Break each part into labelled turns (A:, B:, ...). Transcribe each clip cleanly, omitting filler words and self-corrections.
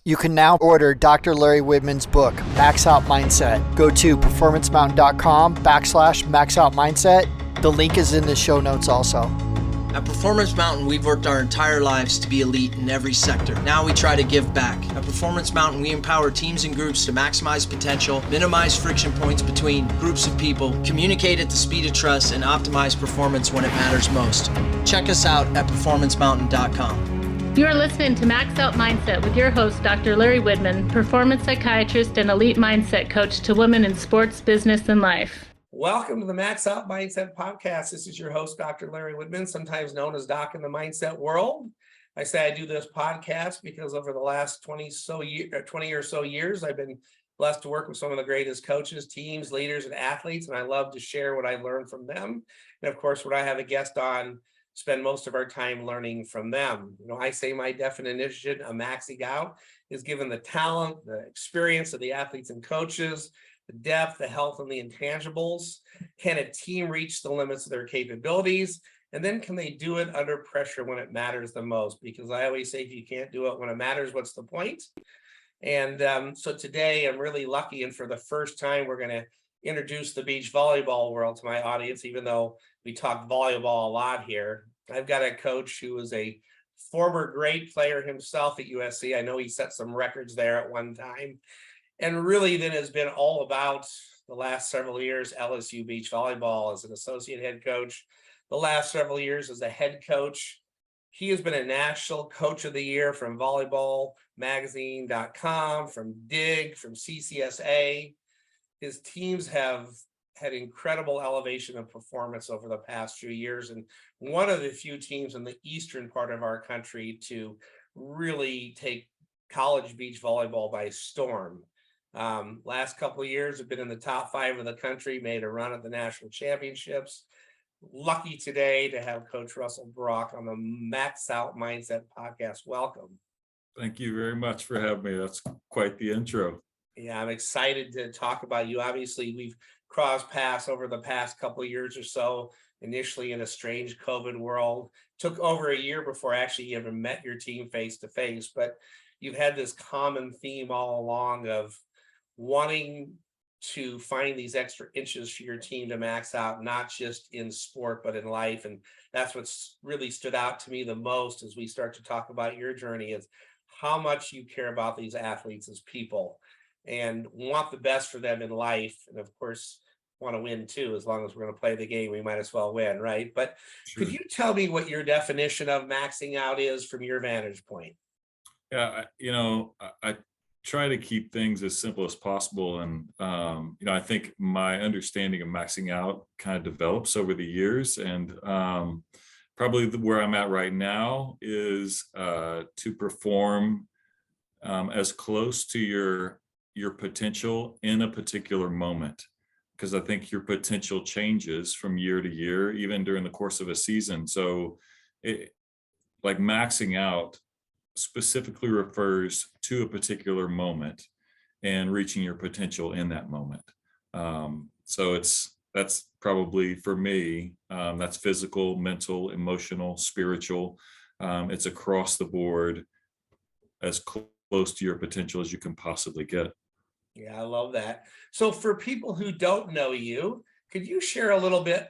A: You can now order Dr. Larry Widman's book, Max Out Mindset. Go to performancemountain.com/Max Out Mindset. The link is in the show notes also.
B: At Performance Mountain, we've worked our entire lives to be elite in every sector. Now we try to give back. At Performance Mountain, we empower teams and groups to maximize potential, minimize friction points between groups of people, communicate at the speed of trust, and optimize performance when it matters most. Check us out at performancemountain.com.
C: You are listening to Max Out Mindset with your host, Dr. Larry Widman, performance psychiatrist and elite mindset coach to women in sports, business, and life.
D: Welcome to the Max Out Mindset podcast. This is your host, Dr. Larry Widman, sometimes known as Doc in the mindset world. I say I do this podcast because over the last 20 or so years, I've been blessed to work with some of the greatest coaches, teams, leaders, and athletes, and I love to share what I learned from them. And of course, when I have a guest on, spend most of our time learning from them. I say my definition of maxing out is given the talent, the experience of the athletes and coaches, the depth, the health, and the intangibles. Can a team reach the limits of their capabilities? And then can they do it under pressure when it matters the most? Because I always say, if you can't do it when it matters, what's the point? And so today I'm really lucky. And for the first time, we're going to introduce the beach volleyball world to my audience, even though we talk volleyball a lot here. I've got a coach who was a former great player himself at USC. I know he set some records there at one time, and really then has been all about the last several years LSU beach volleyball as an associate head coach, the last several years as a head coach. He has been a national coach of the year from volleyballmagazine.com, from DIG, from CCSA. His teams have had incredible elevation of performance over the past few years, and one of the few teams in the eastern part of our country to really take college beach volleyball by storm. Last couple of years have been in the top 5 of the country, made a run at the national championships. Lucky today to have Coach Russell Brock on the Max Out Mindset podcast. Welcome.
E: Thank you very much for having me. That's quite the intro.
D: Yeah, I'm excited to talk about you. Obviously, we've crossed paths over the past couple of years or so, initially in a strange COVID world. Took over a year before actually you ever met your team face to face, but you've had this common theme all along of wanting to find these extra inches for your team to max out, not just in sport, but in life. And that's what's really stood out to me the most as we start to talk about your journey, is how much you care about these athletes as people and want the best for them in life. And of course, want to win too. As long as we're going to play the game, we might as well win, right? But
E: Sure.
D: Could you tell me what your definition of maxing out is from your vantage point?
E: Yeah, I try to keep things as simple as possible. And, I think my understanding of maxing out kind of develops over the years. And probably where I'm at right now is to perform as close to your potential in a particular moment, because I think your potential changes from year to year, even during the course of a season. So like maxing out specifically refers to a particular moment and reaching your potential in that moment. So that's probably for me, that's physical, mental, emotional, spiritual. It's across the board, as close to your potential as you can possibly get.
D: Yeah, I love that. So for people who don't know you, could you share a little bit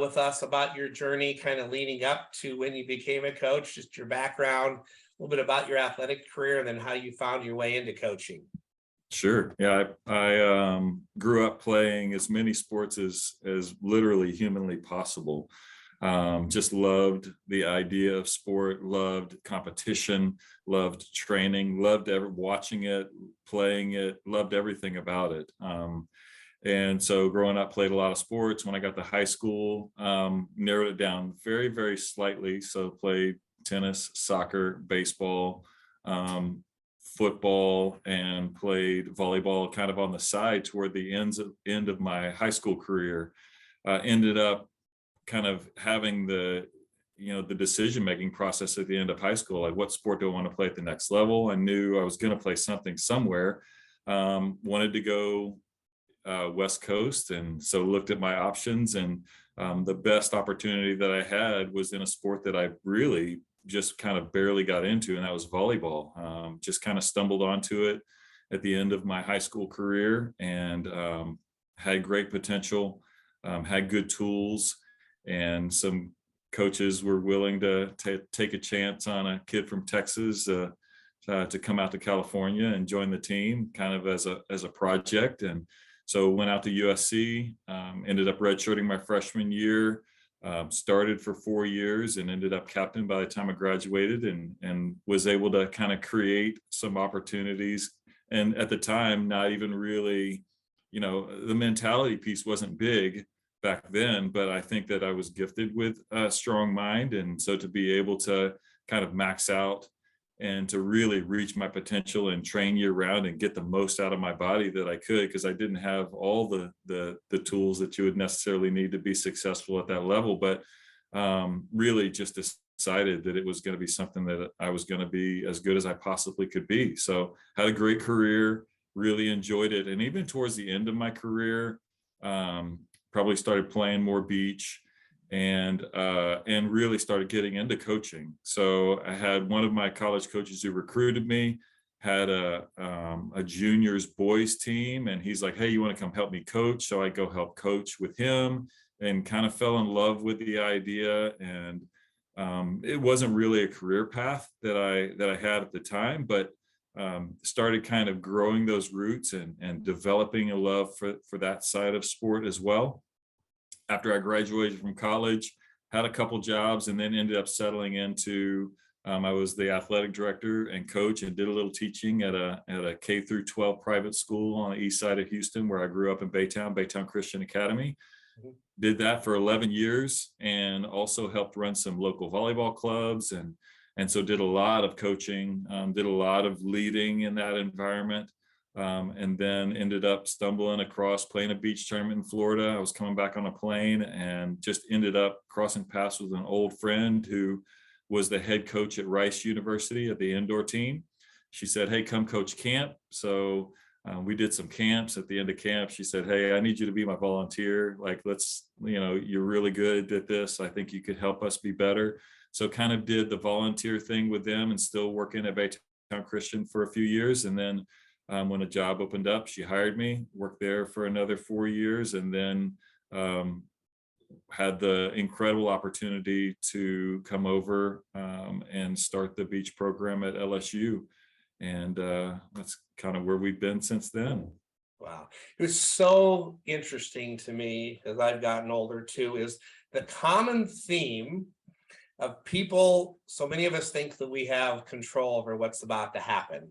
D: with us about your journey kind of leading up to when you became a coach, just your background, a little bit about your athletic career, and then how you found your way into coaching?
E: Sure. Yeah, I grew up playing as many sports as literally humanly possible. Just loved the idea of sport, loved competition, loved training, loved watching it, playing it, loved everything about it. And so growing up, played a lot of sports. When I got to high school, narrowed it down very, very slightly. So played tennis, soccer, baseball, football, and played volleyball kind of on the side toward the end of my high school career. Ended up kind of having the decision-making process at the end of high school, like what sport do I want to play at the next level? I knew I was going to play something somewhere. Wanted to go West Coast, and so looked at my options, and the best opportunity that I had was in a sport that I really just kind of barely got into, and that was volleyball. Just kind of stumbled onto it at the end of my high school career, and had great potential, had good tools, and some coaches were willing to take a chance on a kid from Texas to come out to California and join the team kind of as a project. And so went out to USC, ended up redshirting my freshman year, started for 4 years and ended up captain by the time I graduated, and was able to kind of create some opportunities. And at the time, not even really, the mentality piece wasn't big back then, but I think that I was gifted with a strong mind. And so to be able to kind of max out and to really reach my potential and train year round and get the most out of my body that I could, because I didn't have all the tools that you would necessarily need to be successful at that level, but really just decided that it was going to be something that I was going to be as good as I possibly could be. So had a great career, really enjoyed it. And even towards the end of my career, probably started playing more beach, and really started getting into coaching. So I had one of my college coaches who recruited me, had a juniors boys team, and he's like, hey, you want to come help me coach? So I go help coach with him, and kind of fell in love with the idea. And it wasn't really a career path that I had at the time, but started kind of growing those roots and developing a love for that side of sport as well. After I graduated from college, had a couple jobs, and then ended up settling into, I was the athletic director and coach, and did a little teaching at a K through 12 private school on the east side of Houston, where I grew up in Baytown Christian Academy. Did that for 11 years, and also helped run some local volleyball clubs, and so did a lot of coaching, did a lot of leading in that environment. And then ended up stumbling across playing a beach tournament in Florida. I was coming back on a plane and just ended up crossing paths with an old friend who was the head coach at Rice University at the indoor team. She said, hey, come coach camp. So we did some camps. At the end of camp, she said, hey, I need you to be my volunteer. Like, let's, you're really good at this. I think you could help us be better. So kind of did the volunteer thing with them, and still working at Baytown Christian for a few years. And then when a job opened up, she hired me, worked there for another 4 years, and then had the incredible opportunity to come over and start the beach program at LSU. And that's kind of where we've been since then.
D: Wow. It was so interesting to me, as I've gotten older too, is the common theme of people. So many of us think that we have control over what's about to happen.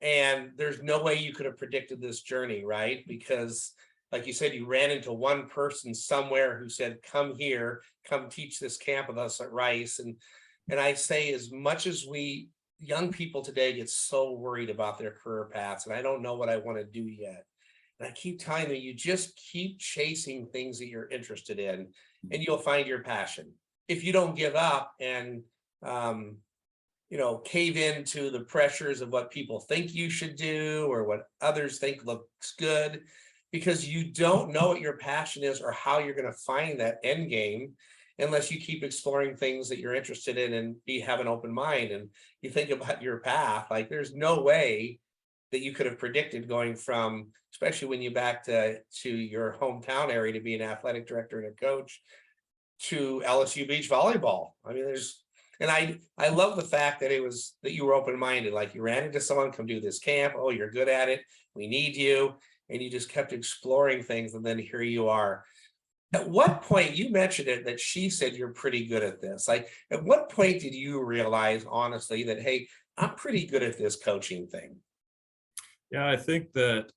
D: And there's no way you could have predicted this journey, right? Because like you said, you ran into one person somewhere who said, come here, come teach this camp with us at Rice. And I say, as much as we young people today get so worried about their career paths, and I don't know what I want to do yet. And I keep telling them, you just keep chasing things that you're interested in, and you'll find your passion. If you don't give up and cave into the pressures of what people think you should do or what others think looks good, because you don't know what your passion is or how you're going to find that end game unless you keep exploring things that you're interested in and have an open mind. And you think about your path, like there's no way that you could have predicted going from, especially when you back to your hometown area to be an athletic director and a coach, to LSU beach volleyball. I mean, and I love the fact that that you were open-minded, like you ran into someone, come do this camp. Oh, you're good at it. We need you. And you just kept exploring things. And then here you are. At what point, you mentioned it, that she said you're pretty good at this. Like, at what point did you realize, honestly, that, hey, I'm pretty good at this coaching thing?
E: Yeah, I think that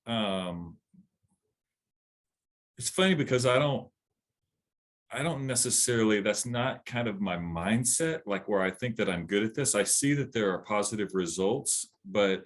E: it's funny because I don't necessarily, that's not kind of my mindset, like where I think that I'm good at this. I see that there are positive results, but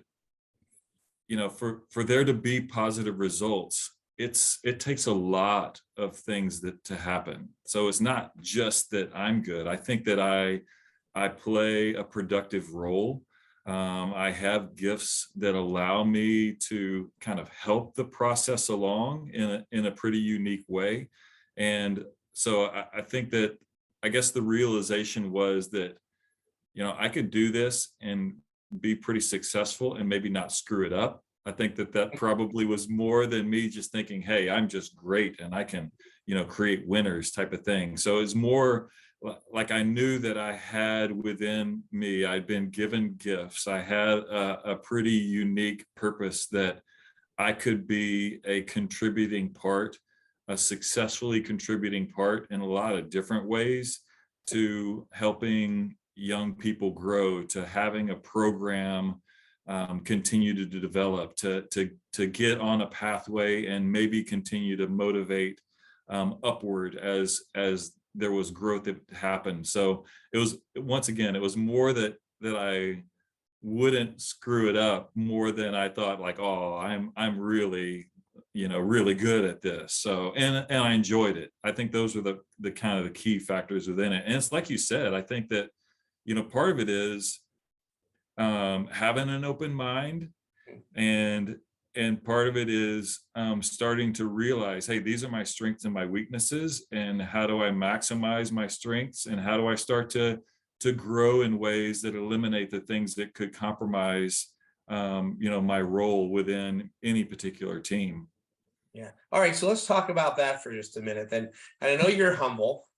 E: for there to be positive results, it takes a lot of things to happen. So it's not just that I'm good. I think that I play a productive role. I have gifts that allow me to kind of help the process along in a pretty unique way. And so I think that, I guess the realization was that I could do this and be pretty successful and maybe not screw it up. I think that probably was more than me just thinking, hey, I'm just great and I can, create winners type of thing. So it's more like I knew that I had within me, I'd been given gifts. I had a pretty unique purpose that I could be a contributing part, a successfully contributing part in a lot of different ways to helping young people grow, to having a program continue to develop, to get on a pathway and maybe continue to motivate upward as there was growth that happened. So it was, once again, it was more that I wouldn't screw it up more than I thought, like, oh, I'm really, really good at this. So, and I enjoyed it. I think those were the kind of the key factors within it. And it's like you said, I think that, part of it is having an open mind, and part of it is starting to realize, hey, these are my strengths and my weaknesses, and how do I maximize my strengths, and how do I start to grow in ways that eliminate the things that could compromise my role within any particular team.
D: Yeah. All right. So let's talk about that for just a minute then. And I know you're humble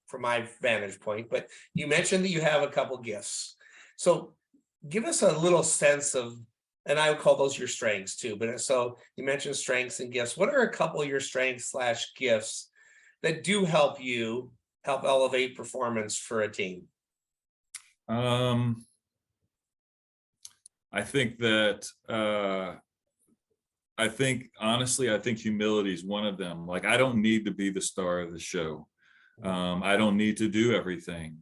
D: from my vantage point, but you mentioned that you have a couple gifts. So give us a little sense of, and I would call those your strengths too, but so you mentioned strengths and gifts. What are a couple of your strengths / gifts that do help elevate performance for a team?
E: I think that honestly, I think humility is one of them. Like, I don't need to be the star of the show. I don't need to do everything.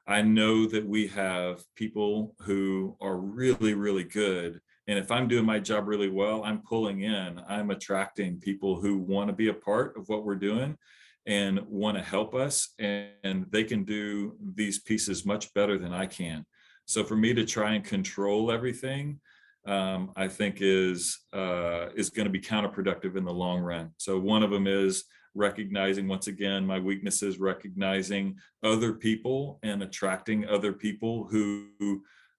E: I know that we have people who are really, really good. And if I'm doing my job really well, I'm attracting people who want to be a part of what we're doing and want to help us. And they can do these pieces much better than I can. So for me to try and control everything, I think is going to be counterproductive in the long run. So one of them is recognizing, once again, my weaknesses, recognizing other people and attracting other people who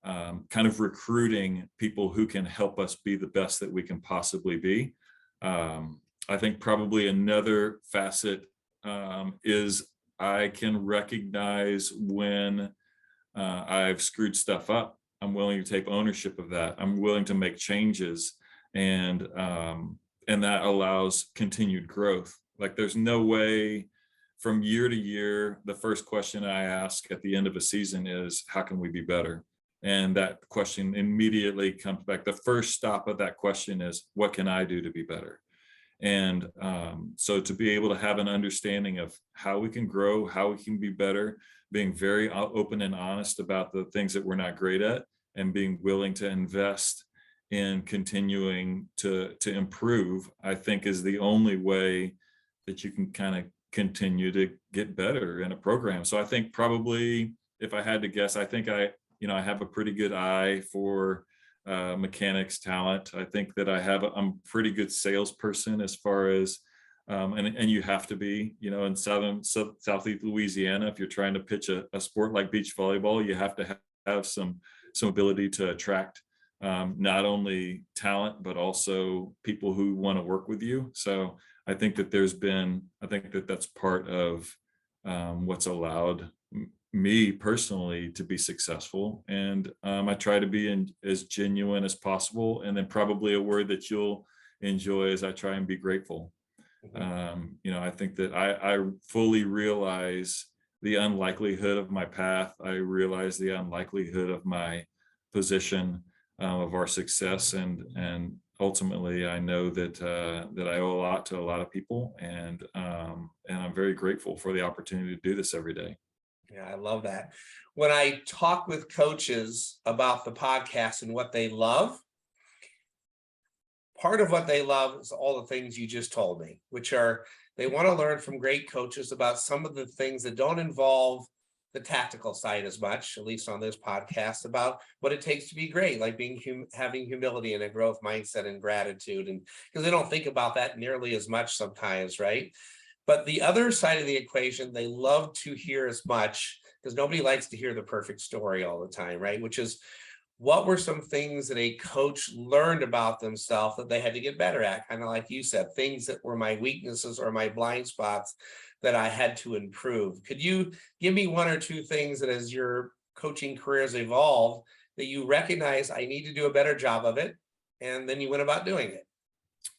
E: kind of recruiting people who can help us be the best that we can possibly be. I think probably another facet is I can recognize when I've screwed stuff up. I'm willing to take ownership of that. I'm willing to make changes, and that allows continued growth. Like, there's no way from year to year, the first question I ask at the end of a season is, how can we be better? And that question immediately comes back. The first stop of that question is, what can I do to be better? And so to be able to have an understanding of how we can grow, how we can be better, being very open and honest about the things that we're not great at, and being willing to invest in continuing to improve, I think is the only way that you can kind of continue to get better in a program. So I think probably, if I had to guess, I think I have a pretty good eye for mechanics talent. I think that I'm a pretty good salesperson as far as, and you have to be, in Southeast Louisiana, if you're trying to pitch a sport like beach volleyball, you have to have some ability to attract not only talent, but also people who want to work with you. So I think that that's part of what's allowed me personally to be successful. And I try to be as genuine as possible. And then probably a word that you'll enjoy is I try and be grateful. I think that I fully realize the unlikelihood of my path. I realize the unlikelihood of my position, of our success, and ultimately I know that I owe a lot to a lot of people, and I'm very grateful for the opportunity to do this every day.
D: Yeah, I love that. When I talk with coaches about the podcast and what they love, part of what they love is all the things you just told me, which are they want to learn from great coaches about some of the things that don't involve the tactical side as much, at least on this podcast, about what it takes to be great, like having humility and a growth mindset and gratitude. And because they don't think about that nearly as much sometimes, right? But the other side of the equation, they love to hear as much because nobody likes to hear the perfect story all the time, right? Which is, what were some things that a coach learned about themselves that they had to get better at? Kind of like you said, things that were my weaknesses or my blind spots that I had to improve. Could you give me one or two things that, as your coaching career has evolved, that you recognize I need to do a better job of it, and then you went about doing it?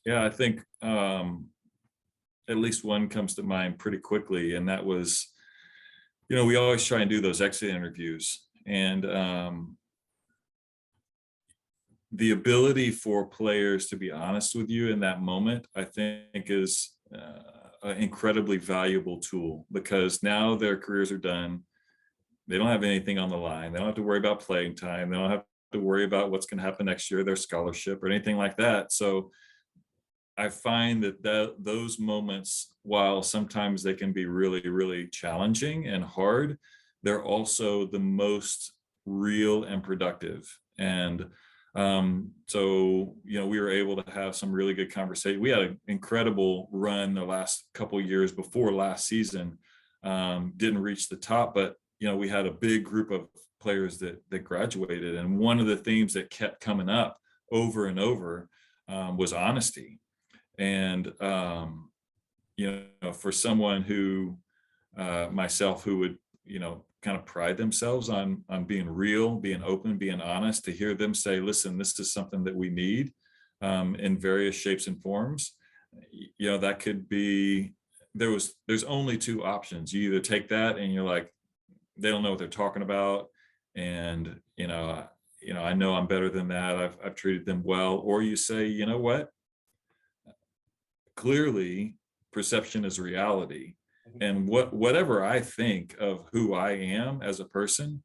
E: Yeah, I think at least one comes to mind pretty quickly, and that was, we always try and do those exit interviews, and the ability for players to be honest with you in that moment, I think, is an incredibly valuable tool, because now their careers are done. They don't have anything on the line. They don't have to worry about playing time. They don't have to worry about what's going to happen next year, their scholarship or anything like that. So I find that those moments, while sometimes they can be really, really challenging and hard, they're also the most real and productive. And so, we were able to have some really good conversation. We had an incredible run the last couple of years before last season. Didn't reach the top, but we had a big group of players that graduated, and one of the themes that kept coming up over and over was honesty. And for someone who myself, who would kind of pride themselves on being real, being open, being honest, to hear them say, listen, this is something that we need in various shapes and forms, that could be, there's only two options. You either take that and you're like, they don't know what they're talking about, and I know I'm better than that, I've treated them well. Or you say, you know what, clearly perception is reality, and whatever I think of who I am as a person,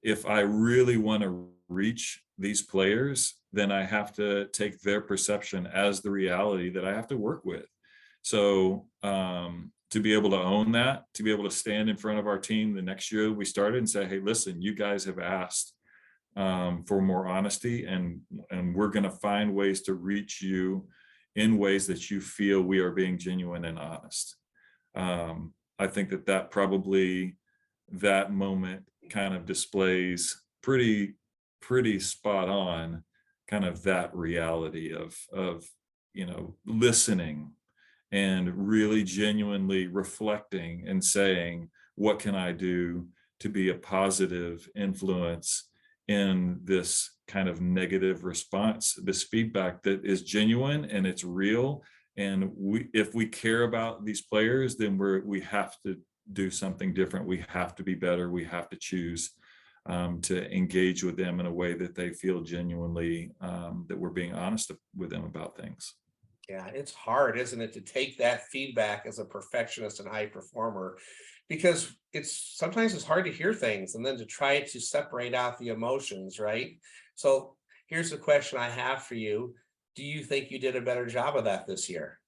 E: if I really want to reach these players, then I have to take their perception as the reality that I have to work with. So to be able to own that, to be able to stand in front of our team the next year we started and say, hey, listen, you guys have asked for more honesty, and we're going to find ways to reach you in ways that you feel we are being genuine and honest. I think that probably, that moment kind of displays pretty spot on kind of that reality of listening and really genuinely reflecting and saying, what can I do to be a positive influence in this kind of negative response, this feedback that is genuine and it's real. And if we care about these players, then we have to do something different. We have to be better. We have to choose to engage with them in a way that they feel genuinely that we're being honest with them about things.
D: Yeah, it's hard, isn't it, to take that feedback as a perfectionist and high performer, because sometimes it's hard to hear things and then to try to separate out the emotions, right? So here's the question I have for you. Do you think you did a better job of that this year?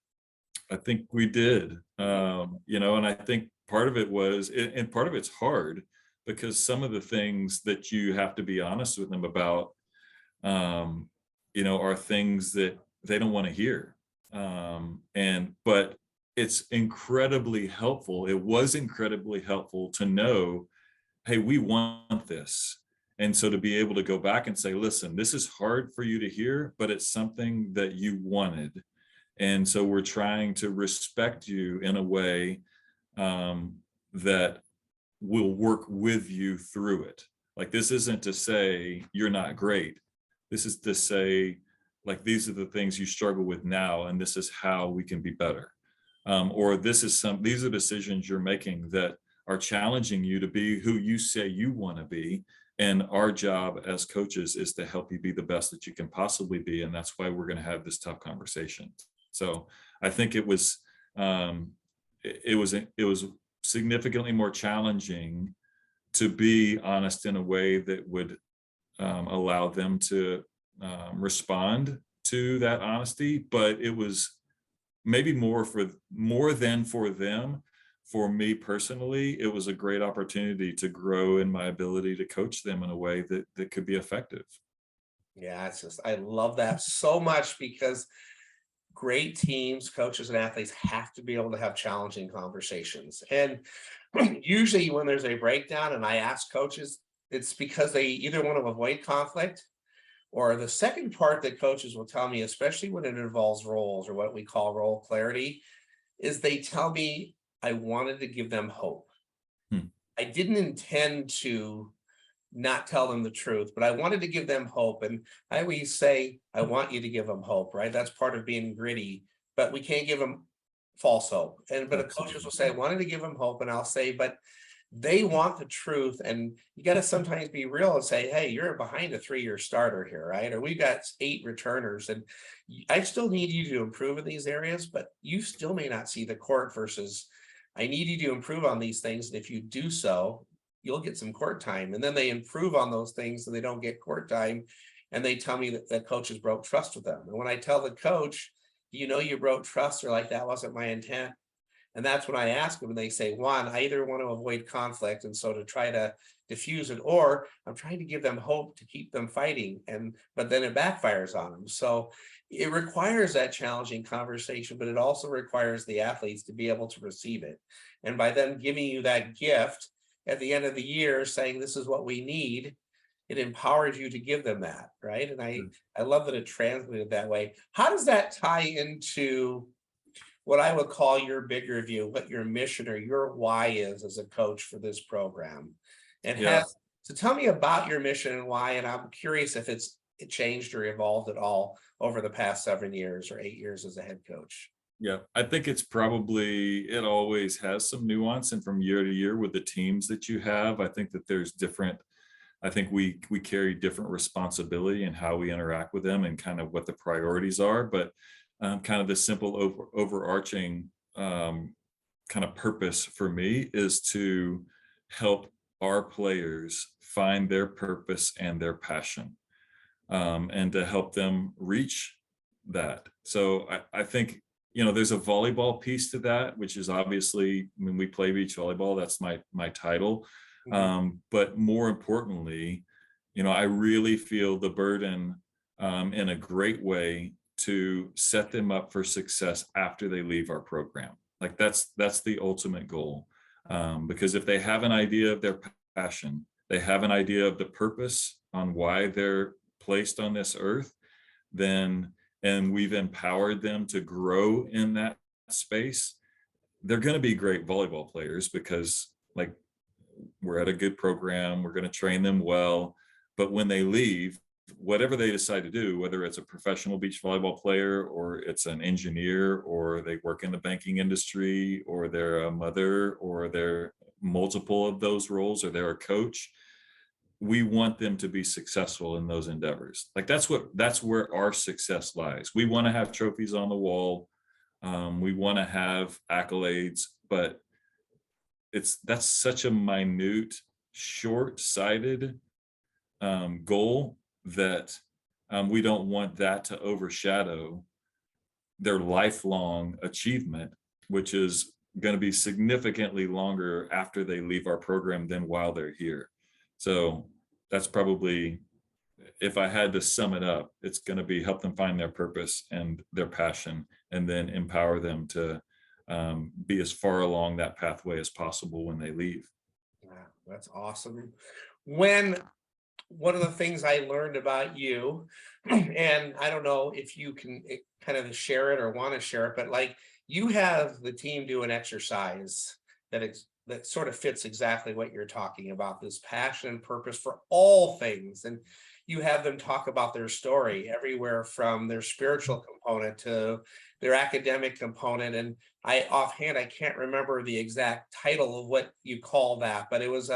E: I think we did, and I think part of it was, and part of it's hard, because some of the things that you have to be honest with them about, are things that they don't want to hear. But it's incredibly helpful. It was incredibly helpful to know, hey, we want this. And so to be able to go back and say, listen, this is hard for you to hear, but it's something that you wanted. And so we're trying to respect you in a way that will work with you through it. Like, this isn't to say you're not great. This is to say, like, these are the things you struggle with now, and this is how we can be better. Or these are decisions you're making that are challenging you to be who you say you want to be. And our job as coaches is to help you be the best that you can possibly be. And that's why we're going to have this tough conversation. So I think it was significantly more challenging to be honest in a way that would allow them to respond to that honesty, but it was maybe more than for them. For me personally, it was a great opportunity to grow in my ability to coach them in a way that could be effective.
D: Yeah, I love that so much, because great teams, coaches, and athletes have to be able to have challenging conversations. And Usually when there's a breakdown and I ask coaches, it's because they either want to avoid conflict, or the second part that coaches will tell me, especially when it involves roles or what we call role clarity, is they tell me I wanted to give them hope.
E: Hmm.
D: I didn't intend to not tell them the truth, but I wanted to give them hope. And I always say, I want you to give them hope, right? That's part of being gritty, but we can't give them false hope. But the coaches will say, I wanted to give them hope. And I'll say, but they want the truth. And you got to sometimes be real and say, hey, you're behind a 3-year starter here, right? Or we've got 8 returners. And I still need you to improve in these areas, but you still may not see the court versus I need you to improve on these things. And if you do so, you'll get some court time. And then they improve on those things and they don't get court time. And they tell me that coaches broke trust with them. And when I tell the coach, you broke trust, they're like, that wasn't my intent. And that's when I ask them and they say, one, I either want to avoid conflict. And so to try to diffuse it, or I'm trying to give them hope to keep them fighting. But then it backfires on them. So it requires that challenging conversation, but it also requires the athletes to be able to receive it. And by them giving you that gift at the end of the year, saying, this is what we need, it empowers you to give them that, right? And I love that it translated that way. How does that tie into what I would call your bigger view, what your mission or your why is as a coach for this program? And so tell me about your mission and why, and I'm curious if it changed or evolved at all over the past 7 years or 8 years as a head coach.
E: Yeah, I think it always has some nuance, and from year to year with the teams that you have, I think that there's different, I think we carry different responsibility in how we interact with them and kind of what the priorities are. But kind of the simple overarching kind of purpose for me is to help our players find their purpose and their passion, and to help them reach that. So I think, there's a volleyball piece to that, which is obviously when we play beach volleyball, that's my title. Mm-hmm. But more importantly, I really feel the burden in a great way to set them up for success after they leave our program. Like that's the ultimate goal. Because if they have an idea of their passion, they have an idea of the purpose on why they're placed on this earth, and we've empowered them to grow in that space, they're going to be great volleyball players because like we're at a good program, we're going to train them well. But when they leave, whatever they decide to do, whether it's a professional beach volleyball player or it's an engineer or they work in the banking industry or they're a mother or they're multiple of those roles or they're a coach, we want them to be successful in those endeavors. Like that's where our success lies. We want to have trophies on the wall. We want to have accolades, but that's such a minute, short-sighted goal that we don't want that to overshadow their lifelong achievement, which is going to be significantly longer after they leave our program than while they're here. So that's probably, if I had to sum it up, it's going to be help them find their purpose and their passion, and then empower them to be as far along that pathway as possible when they leave.
D: Yeah, that's awesome. One of the things I learned about you, and I don't know if you can kind of share it or want to share it, but like you have the team do an exercise that sort of fits exactly what you're talking about, this passion and purpose for all things. And you have them talk about their story everywhere from their spiritual component to their academic component. And offhand, I can't remember the exact title of what you call that, but it was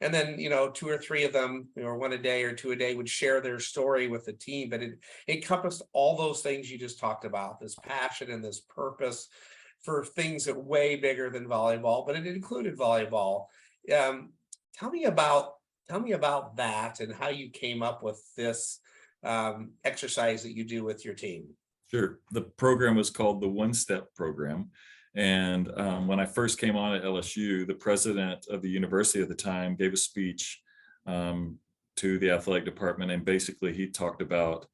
D: and then, 2 or 3 of them, or 1 a day or 2 a day would share their story with the team. But it encompassed all those things you just talked about, this passion and this purpose for things that way bigger than volleyball, but it included volleyball. Tell me about that and how you came up with this exercise that you do with your team.
E: Sure. The program was called the One Step Program. And when I first came on at LSU, the president of the university at the time gave a speech to the athletic department. And basically he talked about,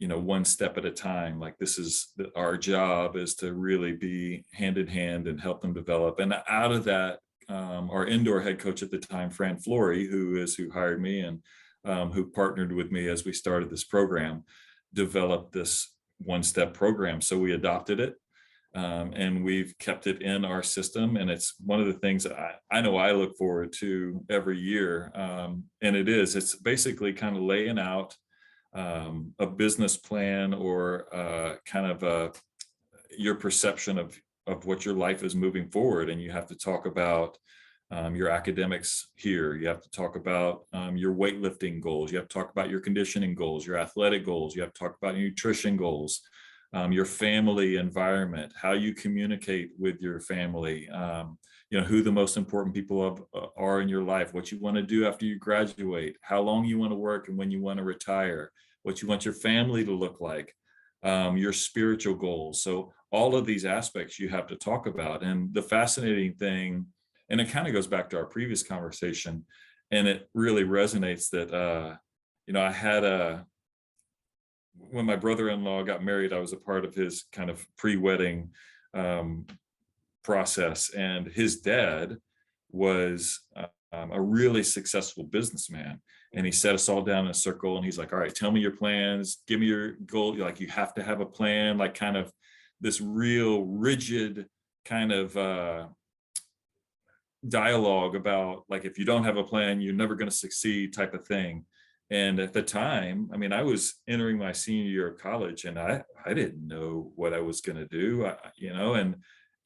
E: one step at a time. Like this is our job is to really be hand in hand and help them develop. And out of that our indoor head coach at the time, Fran Flory, who hired me and who partnered with me as we started this program, developed this one-step program. So we adopted it, and we've kept it in our system. And it's one of the things that I know I look forward to every year. And it's basically kind of laying out a business plan or kind of your perception of what your life is moving forward. And you have to talk about your academics here. You have to talk about your weightlifting goals. You have to talk about your conditioning goals, your athletic goals. You have to talk about your nutrition goals, your family environment, how you communicate with your family, who the most important people are in your life, what you want to do after you graduate, how long you want to work and when you want to retire, what you want your family to look like, your spiritual goals. So all of these aspects you have to talk about. And the fascinating thing, and it kind of goes back to our previous conversation, and it really resonates that, I had when my brother-in-law got married, I was a part of his kind of pre-wedding process, and his dad was a really successful businessman. And he set us all down in a circle, and he's like, all right, tell me your plans, give me your goal. Like, you have to have a plan, like kind of this real rigid kind of dialogue about, like, if you don't have a plan, you're never going to succeed type of thing. And at the time, I mean, I was entering my senior year of college, and I didn't know what I was going to do,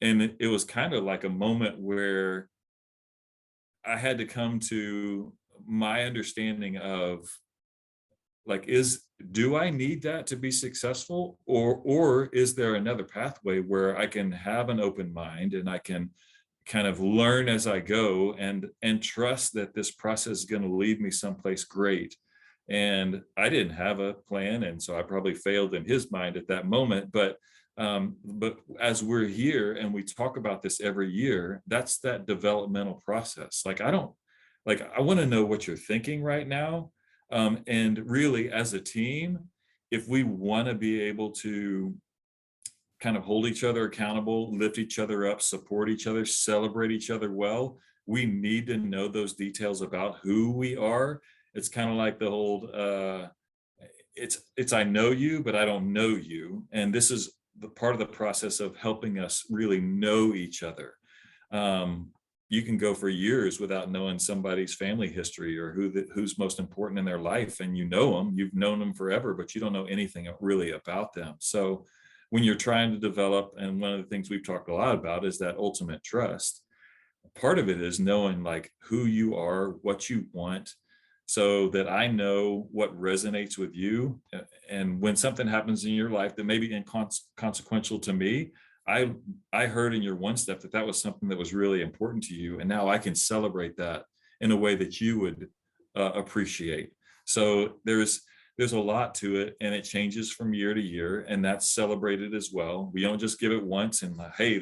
E: and it was kind of like a moment where I had to come to my understanding of, like, do I need that to be successful, or is there another pathway where I can have an open mind and I can kind of learn as I go and trust that this process is going to lead me someplace great. And I didn't have a plan, and so I probably failed in his mind at that moment. But as we're here and we talk about this every year, that's that developmental process. Like, I want to know what you're thinking right now. And really, as a team, if we want to be able to kind of hold each other accountable, lift each other up, support each other, celebrate each other well, we need to know those details about who we are. It's kind of like the whole, it's I know you, but I don't know you. And this is the part of the process of helping us really know each other. You can go for years without knowing somebody's family history or who's most important in their life, and you know them, you've known them forever, but you don't know anything really about them. So when you're trying to develop, and one of the things we've talked a lot about is that ultimate trust, part of it is knowing, like, who you are, what you want, so that I know what resonates with you. And when something happens in your life that may be inconsequential to me, I heard in your one step that was something that was really important to you. And now I can celebrate that in a way that you would appreciate. So there's a lot to it, and it changes from year to year, and that's celebrated as well. We don't just give it once and, hey,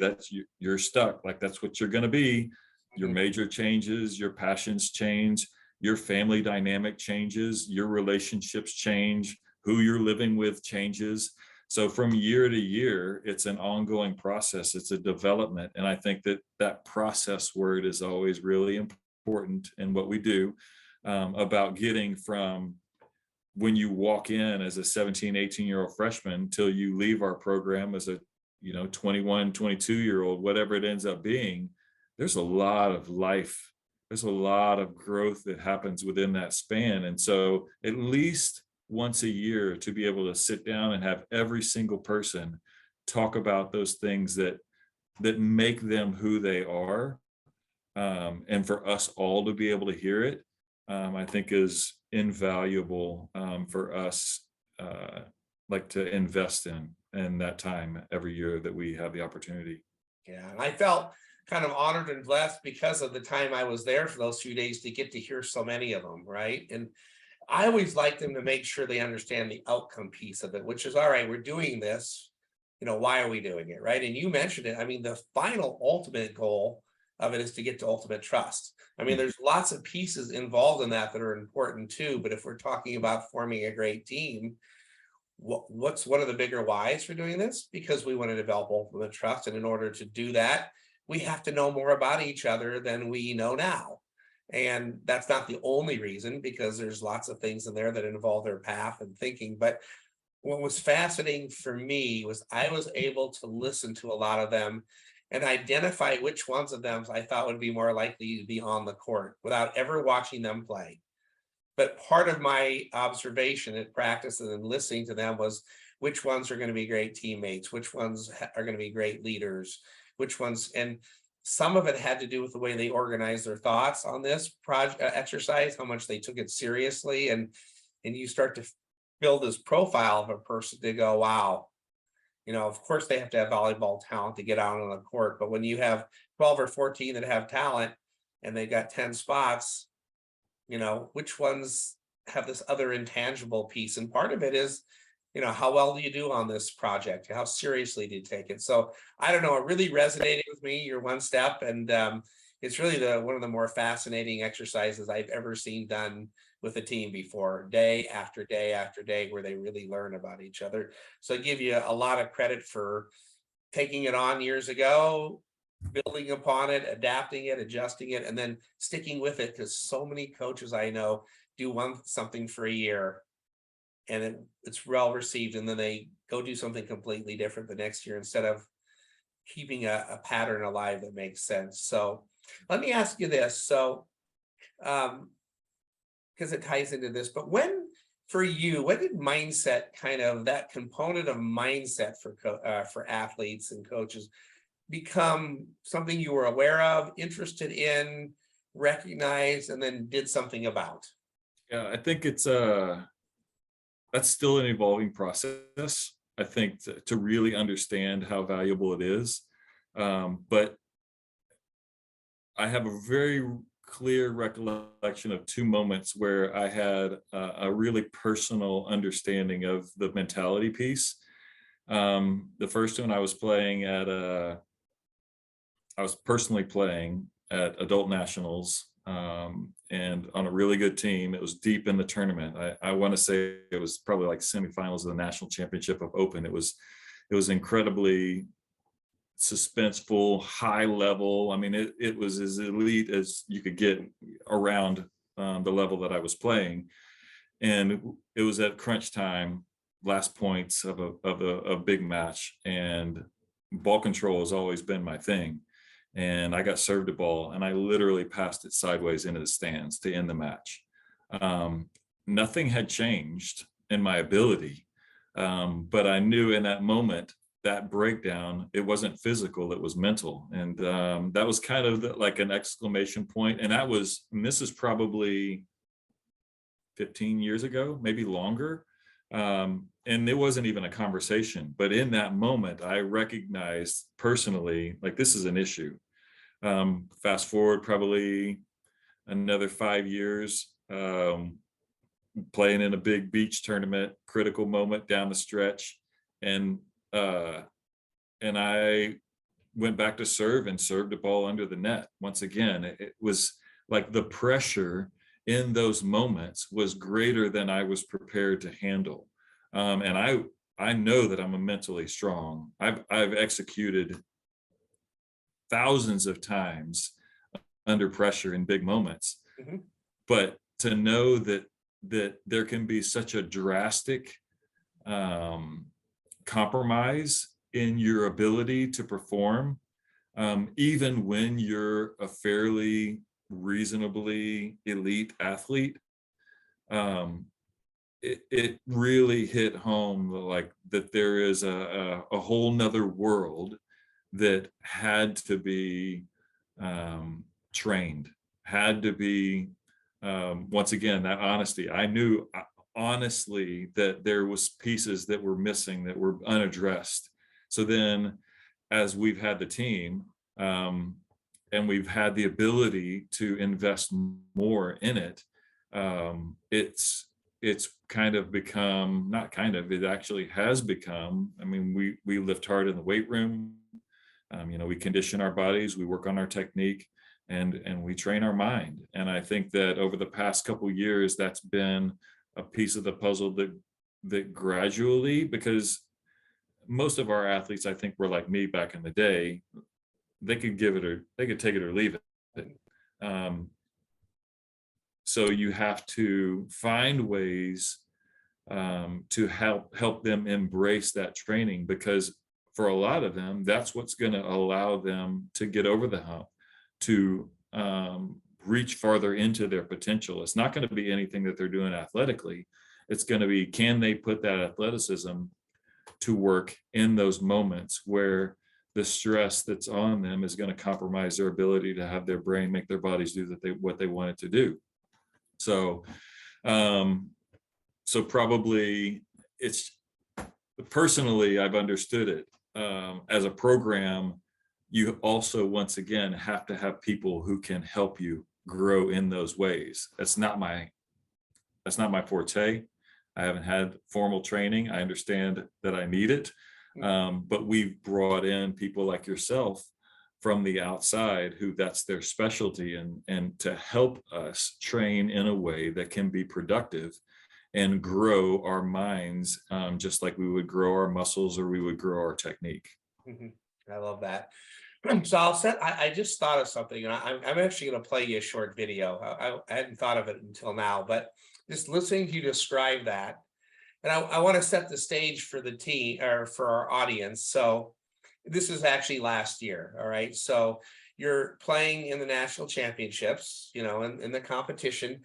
E: you're stuck. Like, that's what you're going to be. Your major changes, your passions change, your family dynamic changes, your relationships change, who you're living with changes. So from year to year, it's an ongoing process. It's a development. And I think that process word is always really important in what we do, about getting from when you walk in as a 17, 18-year-old freshman till you leave our program as a 21, 22-year-old, whatever it ends up being. There's a lot of life. There's a lot of growth that happens within that span. And so at least once a year, to be able to sit down and have every single person talk about those things that make them who they are, and for us all to be able to hear it, I think is invaluable for us, like, to invest in that time every year that we have the opportunity.
D: Yeah, and I felt kind of honored and blessed because of the time I was there for those few days to get to hear so many of them, right? And I always like them to make sure they understand the outcome piece of it, which is, all right, we're doing this, why are we doing it, right? And you mentioned it. I mean, the final ultimate goal of it is to get to ultimate trust. I mean, there's lots of pieces involved in that are important too, but if we're talking about forming a great team, what's one of the bigger whys for doing this? Because we want to develop ultimate trust, and in order to do that, we have to know more about each other than we know now. And that's not the only reason, because there's lots of things in there that involve their path and thinking. But what was fascinating for me was I was able to listen to a lot of them and identify which ones of them I thought would be more likely to be on the court without ever watching them play. But part of my observation at practice and listening to them was which ones are going to be great teammates, which ones are going to be great leaders, which ones, and some of it had to do with the way they organized their thoughts on this project exercise, how much they took it seriously, and you start to build this profile of a person to go, wow, of course they have to have volleyball talent to get out on the court, but when you have 12 or 14 that have talent and they got 10 spots, which ones have this other intangible piece? And part of it is, how well do you do on this project? How seriously do you take it? So I don't know, it really resonated with me, your one step. And it's really one of the more fascinating exercises I've ever seen done with a team before, day after day after day, where they really learn about each other. So I give you a lot of credit for taking it on years ago, building upon it, adapting it, adjusting it, and then sticking with it, because so many coaches I know do something for a year and it's well received, and then they go do something completely different the next year instead of keeping a pattern alive that makes sense. So let me ask you this. So because it ties into this, but when did mindset, kind of that component of mindset for athletes and coaches, become something you were aware of, interested in, recognized, and then did something about?
E: Yeah, I think it's that's still an evolving process. I think to really understand how valuable it is. But I have a very clear recollection of two moments where I had a really personal understanding of the mentality piece. The first one, I was personally playing at adult nationals, and on a really good team. It was deep in the tournament. I want to say it was probably like semifinals of the national championship of Open. It was incredibly suspenseful, high level. I mean, it was as elite as you could get around the level that I was playing. And it was at crunch time, last points of a big match, and ball control has always been my thing. And I got served a ball and I literally passed it sideways into the stands to end the match. Nothing had changed in my ability, but I knew in that moment, that breakdown, it wasn't physical, it was mental. And that was kind of like an exclamation point. And this is probably 15 years ago, maybe longer. And it wasn't even a conversation, but in that moment, I recognized personally, like, this is an issue. Fast forward probably another 5 years, playing in a big beach tournament, critical moment down the stretch. And I went back to serve and served the ball under the net. Once again, it was like the pressure in those moments was greater than I was prepared to handle. And I know that I'm mentally strong. I've executed thousands of times under pressure in big moments. Mm-hmm. But to know that there can be such a drastic compromise in your ability to perform, even when you're a fairly reasonably elite athlete, it really hit home, like, that there is a whole nother world that had to be trained, had to be, once again, that honesty. I knew honestly that there was pieces that were missing, that were unaddressed. So then, as we've had the team, and we've had the ability to invest more in it, it's kind of become, not kind of, it actually has become, I mean, we lift hard in the weight room, we condition our bodies, we work on our technique, and we train our mind. And I think that over the past couple of years, that's been a piece of the puzzle that gradually, because most of our athletes, I think, were like me back in the day, they could give it, or they could take it or leave it. So you have to find ways to help them embrace that training, because for a lot of them, that's what's going to allow them to get over the hump, to reach farther into their potential. It's not going to be anything that they're doing athletically. It's going to be, can they put that athleticism to work in those moments where the stress that's on them is going to compromise their ability to have their brain make their bodies do what they want it to do. So, so probably it's, personally, I've understood it as a program. You also, once again, have to have people who can help you grow in those ways. That's not my forte. I haven't had formal training. I understand that I need it. But we've brought in people like yourself from the outside who that's their specialty, and to help us train in a way that can be productive and grow our minds, just like we would grow our muscles or we would grow our technique.
D: I love that. So I just thought of something, and I'm actually going to play you a short video. I hadn't thought of it until now, but just listening to you describe that, and I want to set the stage for the team, or for our audience. So this is actually last year. All right. So you're playing in the national championships, in the competition.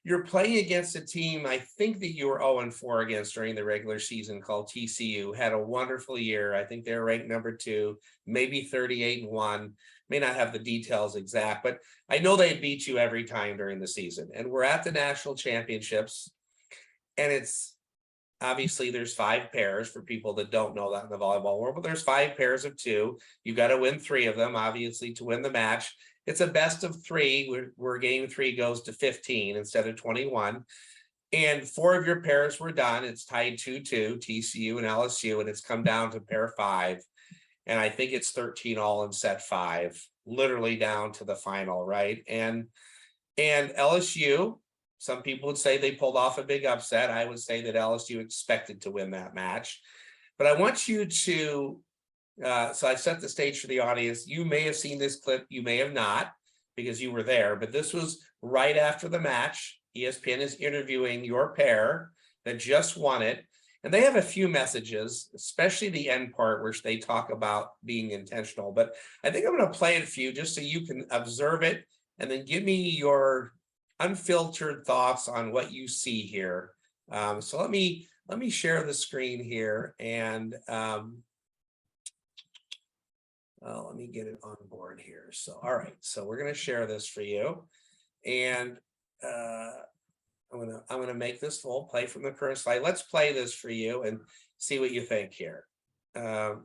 D: You're playing against a team, I think, that you were 0-4 against during the regular season, called TCU. Had a wonderful year. I think they're ranked number 2, maybe 38-1. May not have the details exact, but I know they beat you every time during the season. And we're at the national championships, and it's obviously there's 5 pairs for people that don't know that in the volleyball world, but there's 5 pairs of 2. You've got to win 3 of them, obviously, to win the match. It's a best of 3, where game 3 goes to 15 instead of 21. And 4 of your pairs were done. It's tied 2-2, TCU and LSU, and it's come down to pair 5. And I think it's 13 all in set 5, literally down to the final, right? And LSU, some people would say they pulled off a big upset. I would say that LSU expected to win that match. But I want you to, so I set the stage for the audience. You may have seen this clip, you may have not, because you were there, but this was right after the match. ESPN is interviewing your pair that just won it. And they have a few messages, especially the end part, which they talk about being intentional. But I think I'm going to play it for you just so you can observe it, and then give me your unfiltered thoughts on what you see here. So let me share the screen here, and let me get it on board here. So, all right, so we're going to share this for you, and I'm gonna make this full, play from the current slide. Let's play this for you and see what you think here.
F: It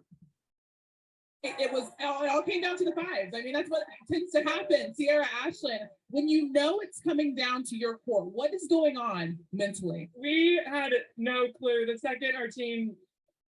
F: all came down to the 5s. I mean, that's what tends to happen. Sierra, Ashlyn, when you know it's coming down to your core, what is going on mentally?
G: We had no clue. The second our team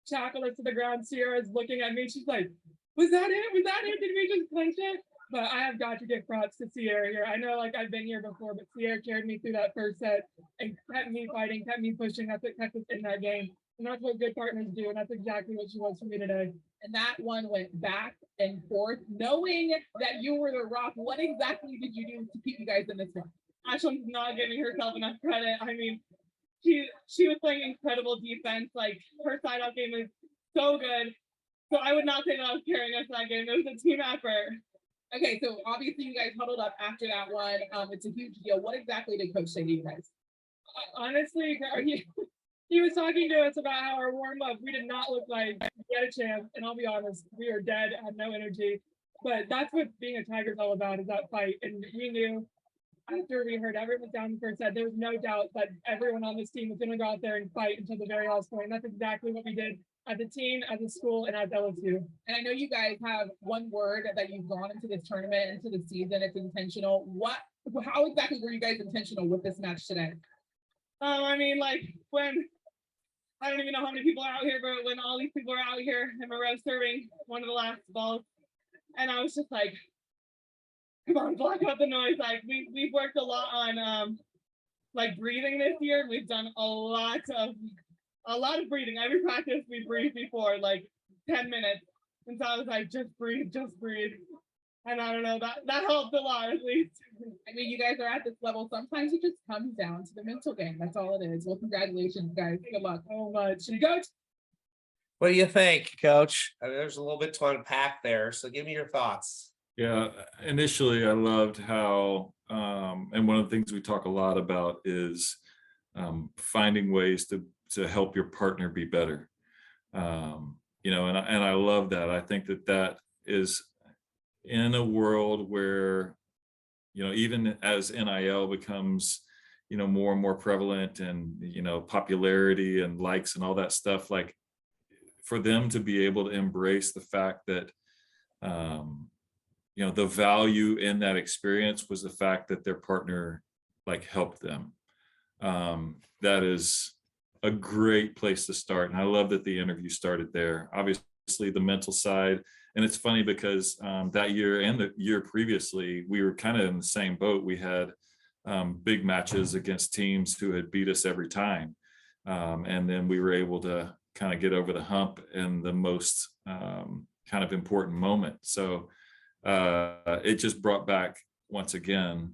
G: tackled us to the ground, Sierra's looking at me. She's like, was that it? Was that it? Did we just clinch it? But I have got to give props to Sierra here. I know, like, I've been here before, but Sierra carried me through that first set and kept me fighting, kept me pushing. That's what kept us in that game. And that's what good partners do. And that's exactly what she was for me today.
F: And that one went back and forth. Knowing that you were the rock, what exactly did you do to keep you guys in this one?
G: Ashlyn's not giving herself enough credit. I mean, she was playing incredible defense. Like, her side-out game was so good. So I would not say that I was carrying us that game. It was a team effort.
F: Okay, so obviously you guys huddled up after that one. It's a huge deal. What exactly did Coach say to you guys?
G: Honestly, he was talking to us about how our warm-up, we did not look like we had a chance. And I'll be honest, we were dead, had no energy. But that's what being a Tiger's all about, is that fight. And we knew after we heard everyone down the first set, there was no doubt that everyone on this team was going to go out there and fight until the very last point. And that's exactly what we did as a team, as a school, and as LSU.
F: And I know you guys have one word that you've gone into this tournament, into the season. It's intentional. How exactly were you guys intentional with this match today?
G: I mean, like, when, I don't even know how many people are out here, but when all these people are out here and Moreau serving one of the last balls, and I was just like, come on, block out the noise. Like, we've worked a lot on like breathing this year. We've done a lot of breathing. Every practice we breathe before, like 10 minutes. And so I was like, just breathe, just breathe. And I don't know, that helped a lot at least.
F: I mean, you guys are at this level. Sometimes it just comes down to the mental game. That's all it is. Well, congratulations, guys. Good luck.
G: So much. And Coach,
D: What do you think, Coach? I mean, there's a little bit to unpack there, so give me your thoughts.
E: Yeah, initially I loved how, and one of the things we talk a lot about is finding ways to help your partner be better. And I love that. I think that is in a world where, even as NIL becomes, more and more prevalent, and, popularity and likes and all that stuff, like, for them to be able to embrace the fact that, the value in that experience was the fact that their partner like helped them. That is a great place to start. And I love that the interview started there. Obviously the mental side. And it's funny because that year and the year previously, we were kind of in the same boat. We had big matches against teams who had beat us every time. And then we were able to kind of get over the hump in the most kind of important moment. So it just brought back once again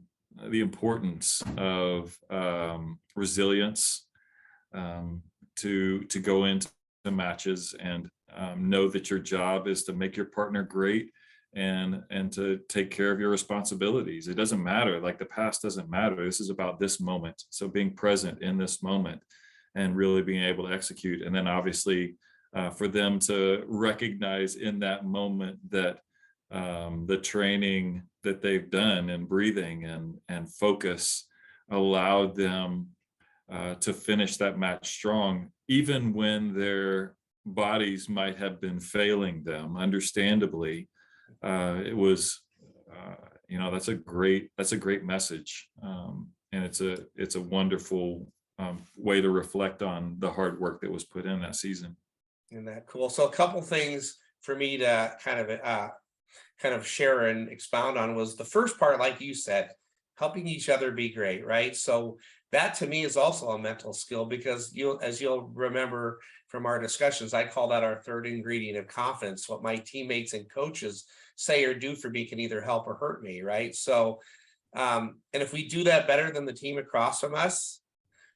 E: the importance of resilience, to go into the matches and know that your job is to make your partner great, and to take care of your responsibilities. It doesn't matter, like the past doesn't matter. This is about this moment. So being present in this moment and really being able to execute. And then obviously for them to recognize in that moment that the training that they've done and breathing and focus allowed them to finish that match strong, even when their bodies might have been failing them, understandably. It was, that's a great message. And it's a wonderful way to reflect on the hard work that was put in that season.
D: Isn't that cool? So a couple things for me to kind of share and expound on was the first part, like you said, helping each other be great, right? So that to me is also a mental skill, because as you'll remember from our discussions, I call that our third ingredient of confidence. What my teammates and coaches say or do for me can either help or hurt me, right? So, and if we do that better than the team across from us,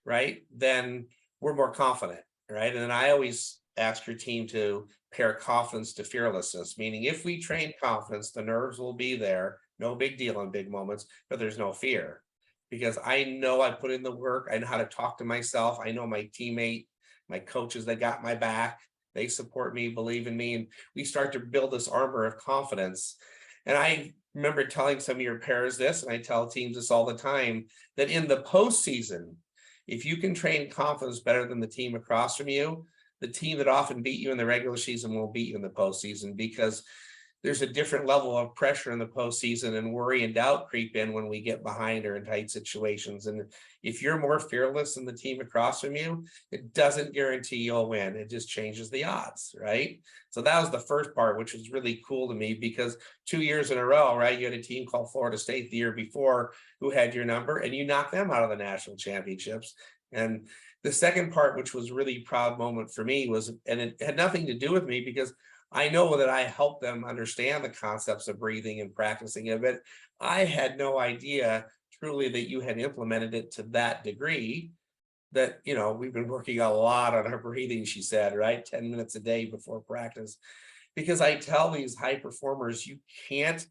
D: right, then we're more confident, right? And then I always ask your team to pair confidence to fearlessness, meaning if we train confidence, the nerves will be there, no big deal in big moments, but there's no fear, because I know I put in the work. I know how to talk to myself. I know my teammate, my coaches, they got my back. They support me, believe in me. And we start to build this armor of confidence. And I remember telling some of your pairs this, and I tell teams this all the time, that in the postseason, if you can train confidence better than the team across from you, the team that often beat you in the regular season will beat you in the postseason, because there's a different level of pressure in the postseason, and worry and doubt creep in when we get behind or in tight situations. And if you're more fearless than the team across from you, it doesn't guarantee you'll win. It just changes the odds, right? So that was the first part, which was really cool to me, because 2 years in a row, right, you had a team called Florida State the year before who had your number, and you knocked them out of the national championships. And the second part, which was really proud moment for me, was, and it had nothing to do with me, because I know that I helped them understand the concepts of breathing and practicing it, but I had no idea truly that you had implemented it to that degree. That, we've been working a lot on our breathing, she said, right? 10 minutes a day before practice. Because I tell these high performers, you can't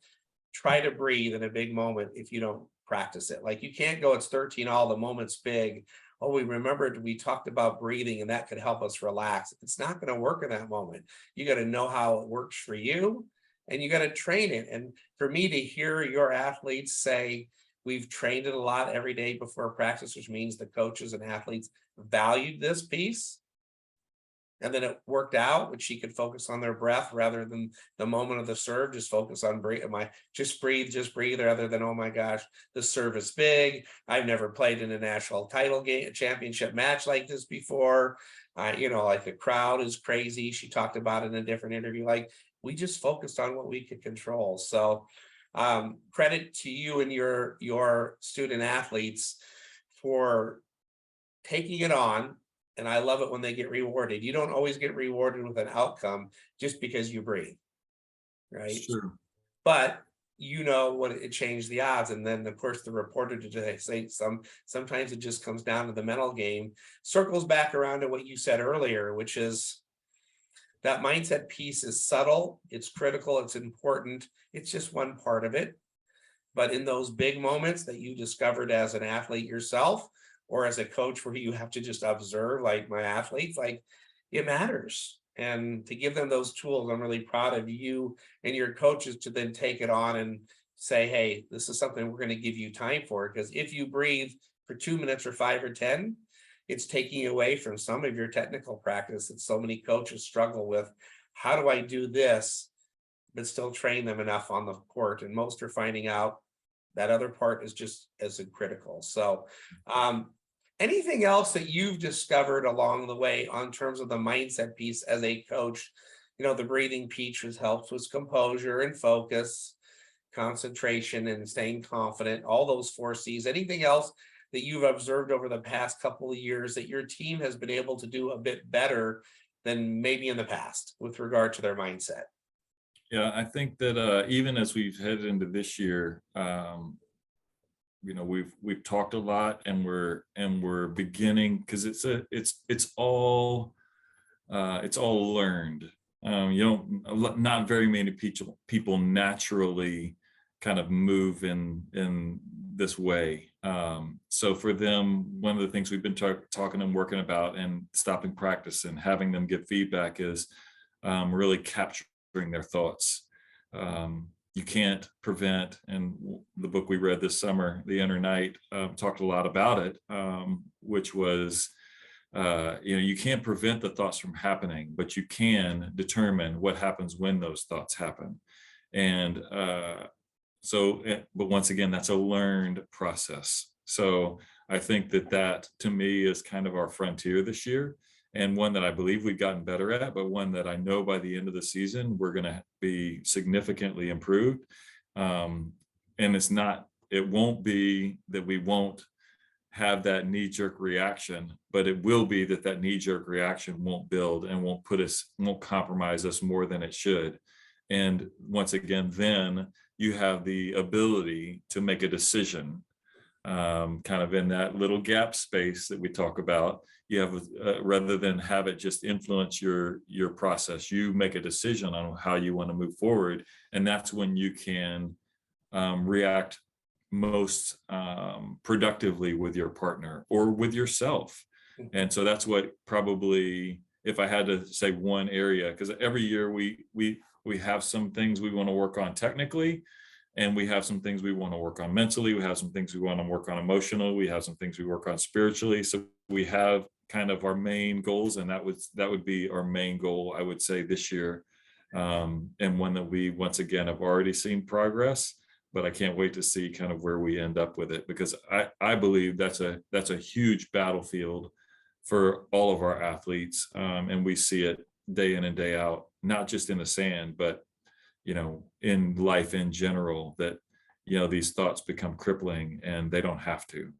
D: try to breathe in a big moment if you don't practice it. Like, you can't go, it's 13 all, the moment's big. Oh, we remembered we talked about breathing and that could help us relax. It's not going to work in that moment. You got to know how it works for you, and you got to train it. And for me to hear your athletes say, we've trained it a lot every day before practice, which means the coaches and athletes valued this piece. And then it worked out, which she could focus on their breath rather than the moment of the serve, just focus on just breathe, rather than, oh my gosh, the serve is big. I've never played in a national title game, championship match like this before. Like the crowd is crazy. She talked about it in a different interview. Like, we just focused on what we could control. So credit to you and your student athletes for taking it on. And I love it when they get rewarded. You don't always get rewarded with an outcome just because you breathe, right?
E: Sure.
D: But when it changed the odds. And then of course the reporter today say sometimes it just comes down to the mental game. Circles back around to what you said earlier, which is that mindset piece is subtle, it's critical, it's important, it's just one part of it. But in those big moments that you discovered as an athlete yourself, or as a coach where you have to just observe, like my athletes, like it matters. And to give them those tools, I'm really proud of you and your coaches to then take it on and say, hey, this is something we're going to give you time for. Because if you breathe for 2 minutes or 5 or 10, it's taking away from some of your technical practice that so many coaches struggle with. How do I do this, but still train them enough on the court? And most are finding out that other part is just as critical. So anything else that you've discovered along the way on terms of the mindset piece as a coach? The breathing piece helps with composure and focus, concentration, and staying confident, all those 4 C's. Anything else that you've observed over the past couple of years that your team has been able to do a bit better than maybe in the past with regard to their mindset?
E: Yeah, I think that even as we've headed into this year, we've talked a lot, and we're beginning, because it's all learned. Not very many people naturally kind of move in this way. So for them, one of the things we've been talking and working about, and stopping practice and having them give feedback, is really capturing their thoughts. You can't prevent, and the book we read this summer, The Inner Night, talked a lot about it, which was, you can't prevent the thoughts from happening, but you can determine what happens when those thoughts happen. And but once again, that's a learned process. So I think that to me is kind of our frontier this year, and one that I believe we've gotten better at, but one that I know by the end of the season, we're going to be significantly improved. And it won't be that we won't have that knee-jerk reaction, but it will be that knee-jerk reaction won't build and won't compromise us more than it should. And once again, then you have the ability to make a decision, kind of in that little gap space that we talk about. You have, rather than have it just influence your process, you make a decision on how you want to move forward. And that's when you can react most productively with your partner or with yourself. And so that's what probably, if I had to say one area, because every year we have some things we want to work on technically, and we have some things we want to work on mentally. We have some things we want to work on emotionally. We have some things we work on spiritually. So we have kind of our main goals, and that would be our main goal, I would say, this year, and one that we once again have already seen progress. But I can't wait to see kind of where we end up with it, because I believe that's a huge battlefield for all of our athletes, and we see it day in and day out, not just in the sand, but in life in general, that these thoughts become crippling, and they don't have to.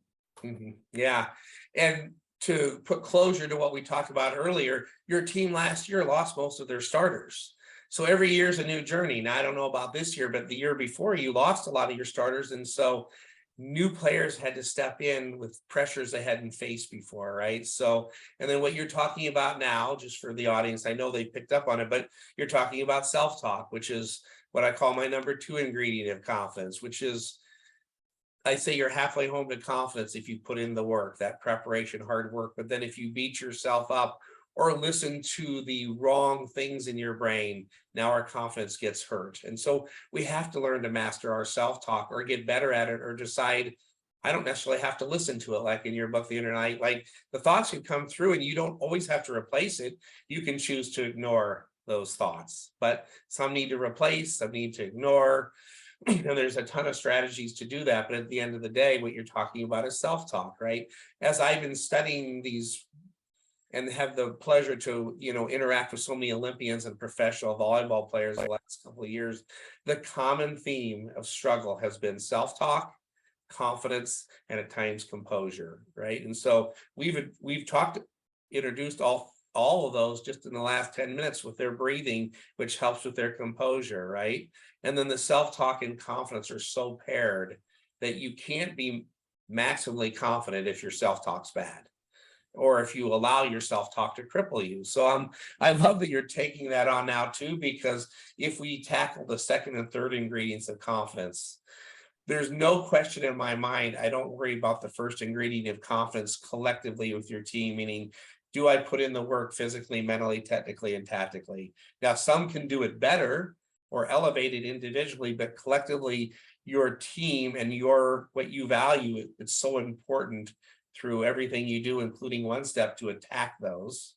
D: Mm-hmm. Yeah, and to put closure to what we talked about earlier, your team last year lost most of their starters. So every year is a new journey. Now, I don't know about this year, but the year before, you lost a lot of your starters. And so new players had to step in with pressures they hadn't faced before, right? So, and then what you're talking about now, just for the audience, I know they picked up on it, but you're talking about self-talk, which is what I call my number 2 ingredient of confidence, which is, I say you're halfway home to confidence if you put in the work, that preparation, hard work. But then if you beat yourself up or listen to the wrong things in your brain, now our confidence gets hurt. And so we have to learn to master our self-talk, or get better at it, or decide, I don't necessarily have to listen to it. Like in your book, The Inner Night, like the thoughts can come through and you don't always have to replace it. You can choose to ignore those thoughts, but some need to replace, some need to ignore. And there's a ton of strategies to do that. But at the end of the day, what you're talking about is self-talk, right? As I've been studying these and have the pleasure to, interact with so many Olympians and professional volleyball players the last couple of years, the common theme of struggle has been self-talk, confidence, and at times composure, right? And so we've introduced all all of those just in the last 10 minutes with their breathing, which helps with their composure, right? And then the self-talk and confidence are so paired that you can't be maximally confident if your self-talk's bad, or if you allow your self-talk to cripple you. So I love that you're taking that on now too, because if we tackle the second and third ingredients of confidence, there's no question in my mind, I don't worry about the first ingredient of confidence collectively with your team, meaning, do I put in the work physically, mentally, technically, and tactically? Now, some can do it better or elevate it individually, but collectively, your team and what you value, it's so important through everything you do, including one step to attack those,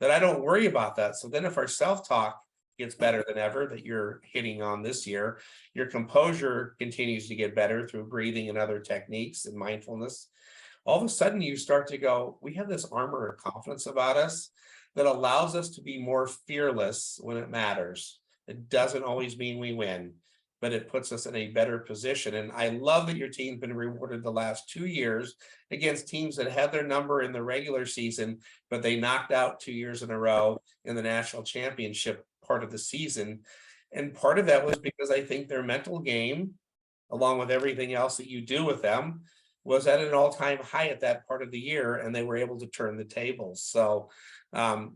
D: that I don't worry about that. So then if our self-talk gets better than ever, that you're hitting on this year, your composure continues to get better through breathing and other techniques and mindfulness, all of a sudden you start to go, we have this armor of confidence about us that allows us to be more fearless when it matters. It doesn't always mean we win, but it puts us in a better position. And I love that your team's been rewarded the last 2 years against teams that had their number in the regular season, but they knocked out 2 years in a row in the national championship part of the season. And part of that was because I think their mental game, along with everything else that you do with them, was at an all-time high at that part of the year, and they were able to turn the tables. So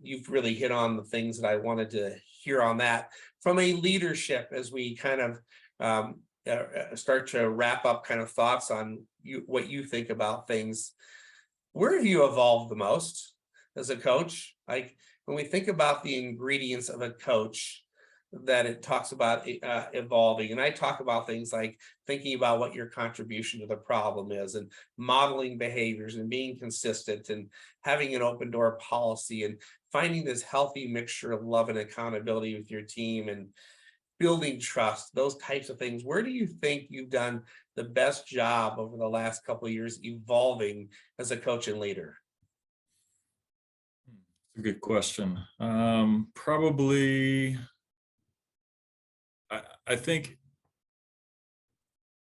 D: you've really hit on the things that I wanted to hear on that. From a leadership, as we kind of start to wrap up kind of thoughts on what you think about things, where have you evolved the most as a coach? Like when we think about the ingredients of a coach, that it talks about evolving, and I talk about things like thinking about what your contribution to the problem is, and modeling behaviors, and being consistent, and having an open door policy, and finding this healthy mixture of love and accountability with your team, and building trust, those types of things. Where do you think you've done the best job over the last couple of years evolving as a coach and leader?
E: A good question. Probably, I think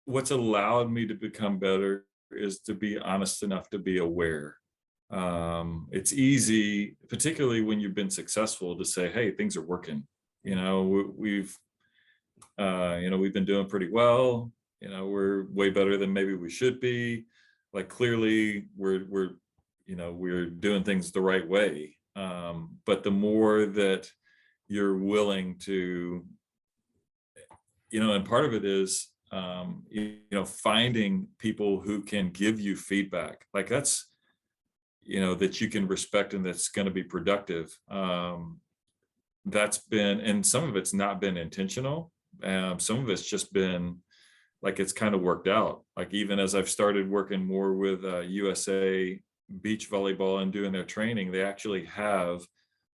E: what's allowed me to become better is to be honest enough to be aware. It's easy, particularly when you've been successful, to say, hey, things are working. We've been doing pretty well. We're way better than maybe we should be. Like clearly we're doing things the right way. But the more that you're willing to, and part of it is, finding people who can give you feedback, like that's, that you can respect and that's going to be productive. That's been, and some of it's not been intentional. Some of it's just been like, it's kind of worked out. Like even as I've started working more with USA beach volleyball and doing their training, they actually have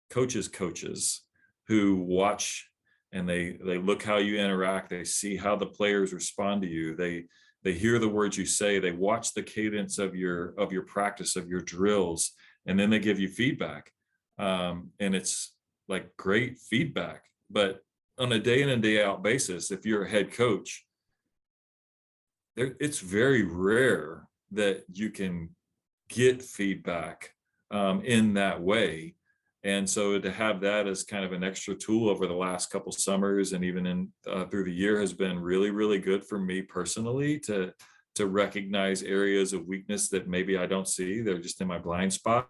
E: coaches who watch, and they look how you interact. They see how the players respond to you. They hear the words you say. They watch the cadence of your practice, of your drills, and then they give you feedback. And it's like great feedback. But on a day in and day out basis, if you're a head coach, it's very rare that you can get feedback in that way. And so to have that as kind of an extra tool over the last couple summers and even in through the year has been really, really good for me personally to recognize areas of weakness that maybe I don't see. They're just in my blind spots.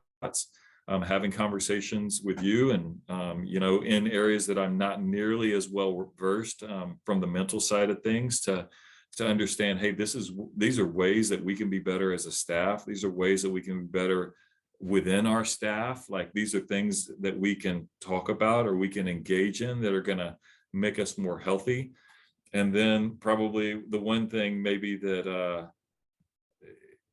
E: Having conversations with you and, in areas that I'm not nearly as well versed from the mental side of things to understand, hey, these are ways that we can be better as a staff. These are ways that we can be better within our staff. Like these are things that we can talk about or we can engage in that are going to make us more healthy. And then probably the one thing maybe that,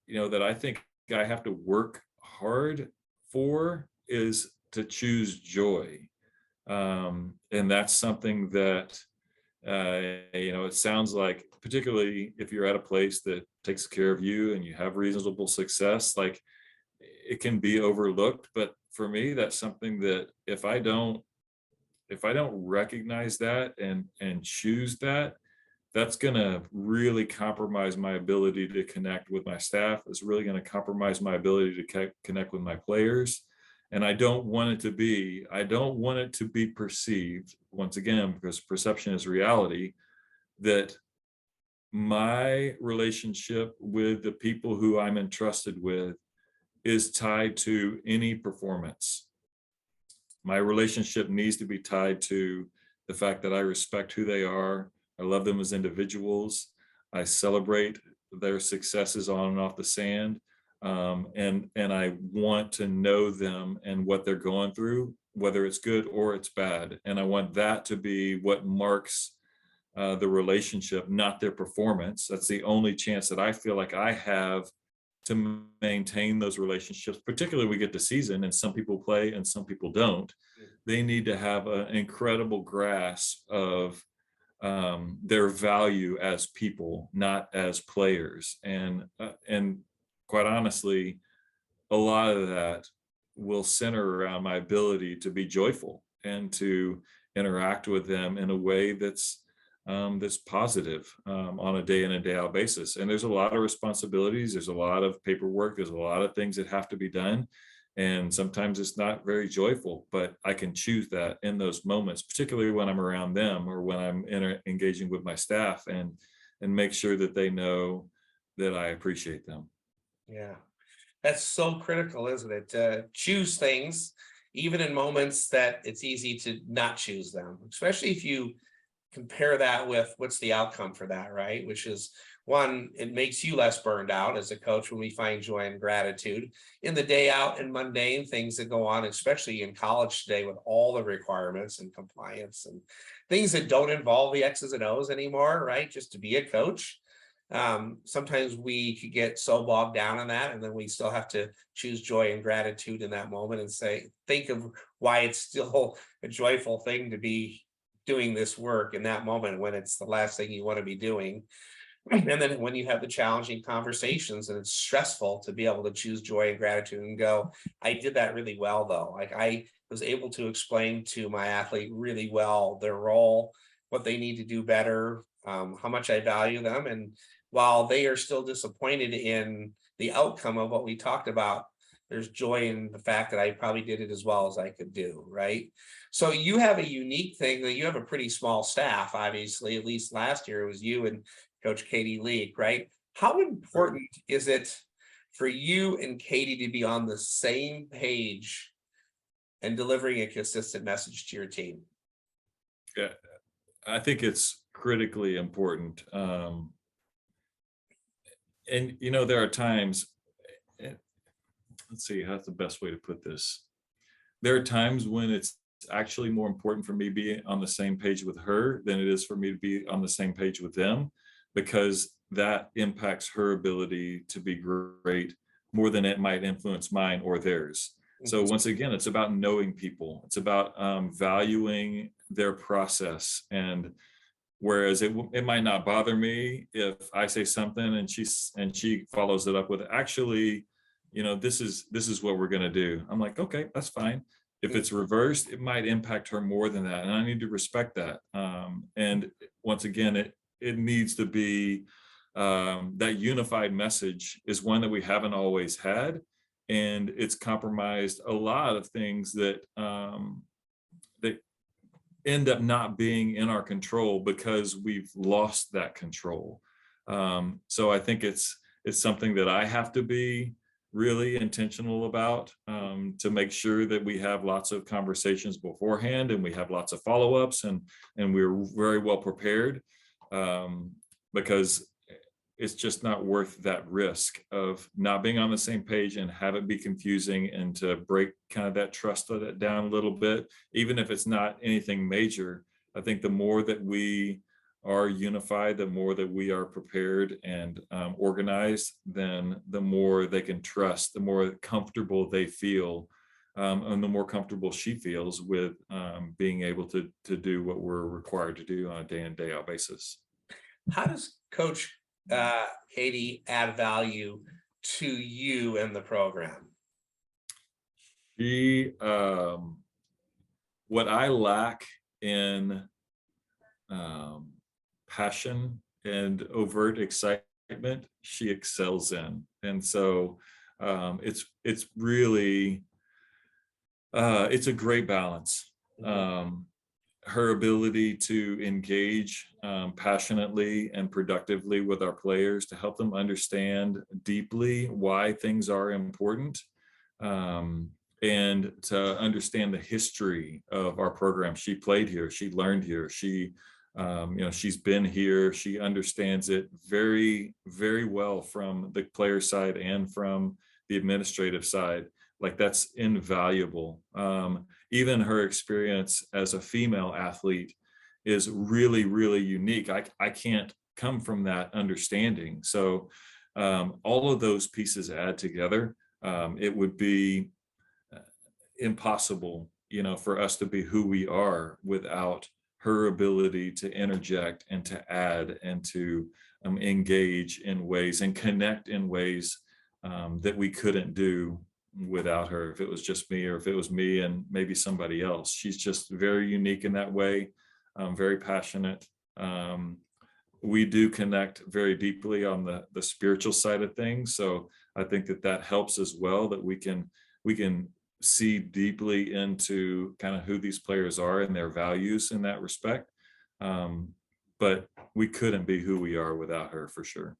E: that I think I have to work hard for is to choose joy. And that's something that, it sounds like, particularly if you're at a place that takes care of you and you have reasonable success, like it can be overlooked. But for me, that's something that if I don't recognize that and choose that, that's going to really compromise my ability to connect with my staff. It's really going to compromise my ability to connect with my players. And I don't want it to be perceived, once again, because perception is reality, that my relationship with the people who I'm entrusted with is tied to any performance. My relationship needs to be tied to the fact that I respect who they are. I love them as individuals. I celebrate their successes on and off the sand. And I want to know them and what they're going through, whether it's good or it's bad. And I want that to be what marks the relationship, not their performance. That's the only chance that I feel like I have to maintain those relationships, particularly we get to season and some people play and some people don't. They need to have an incredible grasp of their value as people, not as players. And quite honestly, a lot of that will center around my ability to be joyful and to interact with them in a way that's positive on a day in and day out basis. And there's a lot of responsibilities. There's a lot of paperwork. There's a lot of things that have to be done. And sometimes it's not very joyful, but I can choose that in those moments, particularly when I'm around them or when I'm engaging with my staff, and make sure that they know that I appreciate them.
D: Yeah, that's so critical, isn't it? To choose things, even in moments that it's easy to not choose them, especially if you compare that with what's the outcome for that, right? Which is, one, it makes you less burned out as a coach when we find joy and gratitude in the day out and mundane things that go on, especially in college today with all the requirements and compliance and things that don't involve the X's and O's anymore, right? Just to be a coach. Sometimes we could get so bogged down in that, and then we still have to choose joy and gratitude in that moment and think of why it's still a joyful thing to be doing this work in that moment when it's the last thing you want to be doing. And then when you have the challenging conversations and it's stressful, to be able to choose joy and gratitude and go, I did that really well though. Like, I was able to explain to my athlete really well their role, what they need to do better, how much I value them. And while they are still disappointed in the outcome of what we talked about, there's joy in the fact that I probably did it as well as I could do, right? So you have a unique thing that you have a pretty small staff, obviously. At least last year it was you and Coach Katie Leak, right? How important is it for you and Katie to be on the same page and delivering a consistent message to your team?
E: Yeah, I think it's critically important. And there are times, let's see, how's the best way to put this? There are times when it's actually more important for me to be on the same page with her than it is for me to be on the same page with them, because that impacts her ability to be great more than it might influence mine or theirs. So once again, it's about knowing people. It's about valuing their process. And whereas it might not bother me if I say something and she follows it up with, actually, this is what we're going to do. I'm like, okay, that's fine. If it's reversed, it might impact her more than that, and I need to respect that. And once again, it needs to be that unified message is one that we haven't always had, and it's compromised a lot of things that that end up not being in our control because we've lost that control. So I think it's something that I have to be really intentional about, to make sure that we have lots of conversations beforehand and we have lots of follow-ups and we're very well prepared, because it's just not worth that risk of not being on the same page and have it be confusing, and to break kind of that trust down a little bit, even if it's not anything major. I think the more that we are unified, the more that we are prepared and organized, then the more they can trust, the more comfortable they feel, and the more comfortable she feels with being able to do what we're required to do on a day in, day out basis.
D: How does Coach Katie add value to you and the program?
E: She, what I lack in passion and overt excitement, she excels in. And so it's really It's a great balance. Her ability to engage passionately and productively with our players to help them understand deeply why things are important, and to understand the history of our program. She played here, she learned here, she's been here, she understands it very, very well from the player side and from the administrative side. Like, that's invaluable. Even her experience as a female athlete is really, really unique. I can't come from that understanding. So all of those pieces add together. It would be impossible, for us to be who we are without her ability to interject and to add and to engage in ways and connect in ways that we couldn't do without her, if it was just me, or if it was me and maybe somebody else. She's just very unique in that way, very passionate. We do connect very deeply on the spiritual side of things. So I think that helps as well, that we can see deeply into kind of who these players are and their values in that respect. But we couldn't be who we are without her, for sure.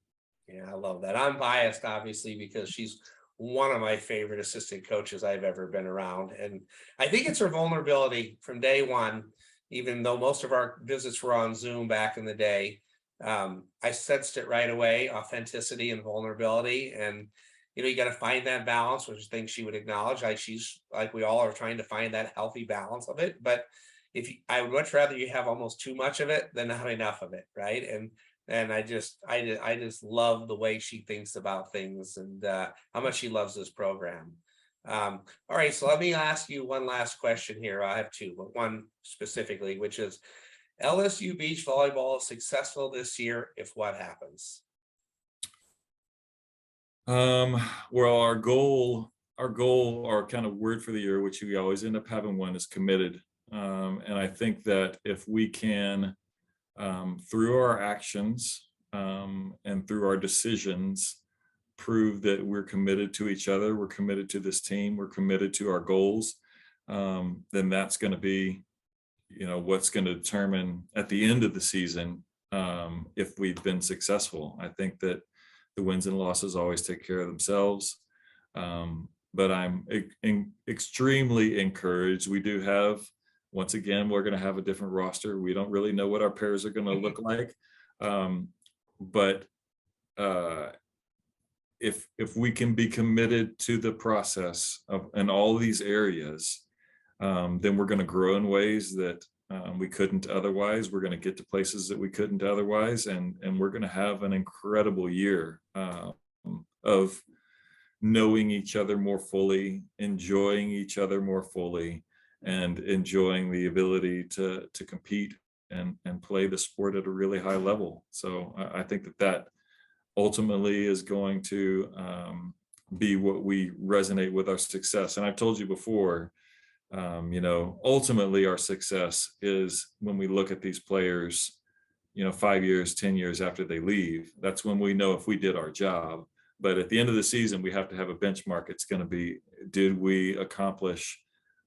D: Yeah, I love that. I'm biased, obviously, because she's one of my favorite assistant coaches I've ever been around. And I think it's her vulnerability from day one, even though most of our visits were on Zoom back in the day. I sensed it right away, authenticity and vulnerability. And, you got to find that balance, which I think she would acknowledge. She's like, we all are trying to find that healthy balance of it. But I would much rather you have almost too much of it than not enough of it. Right. And I just love the way she thinks about things, and how much she loves this program. All right, so let me ask you one last question here. I have two, but one specifically, which is, LSU beach volleyball is successful this year if what happens?
E: Well, our goal, our kind of word for the year, which we always end up having one, is committed. And I think that if we can, through our actions and through our decisions, prove that we're committed to each other, we're committed to this team, we're committed to our goals, then that's going to be, what's going to determine at the end of the season if we've been successful. I think that the wins and losses always take care of themselves. But I'm extremely encouraged. We do have, once again, we're going to have a different roster. We don't really know what our pairs are going to look like. But if we can be committed to the process in all these areas, then we're going to grow in ways that we couldn't otherwise. We're going to get to places that we couldn't otherwise. And we're going to have an incredible year of knowing each other more fully, enjoying each other more fully, and enjoying the ability to compete and play the sport at a really high level. So I think that ultimately is going to be what we resonate with our success. And I've told you before, ultimately our success is when we look at these players, 5 years, 10 years after they leave. That's when we know if we did our job. But at the end of the season, we have to have a benchmark. It's going to be, did we accomplish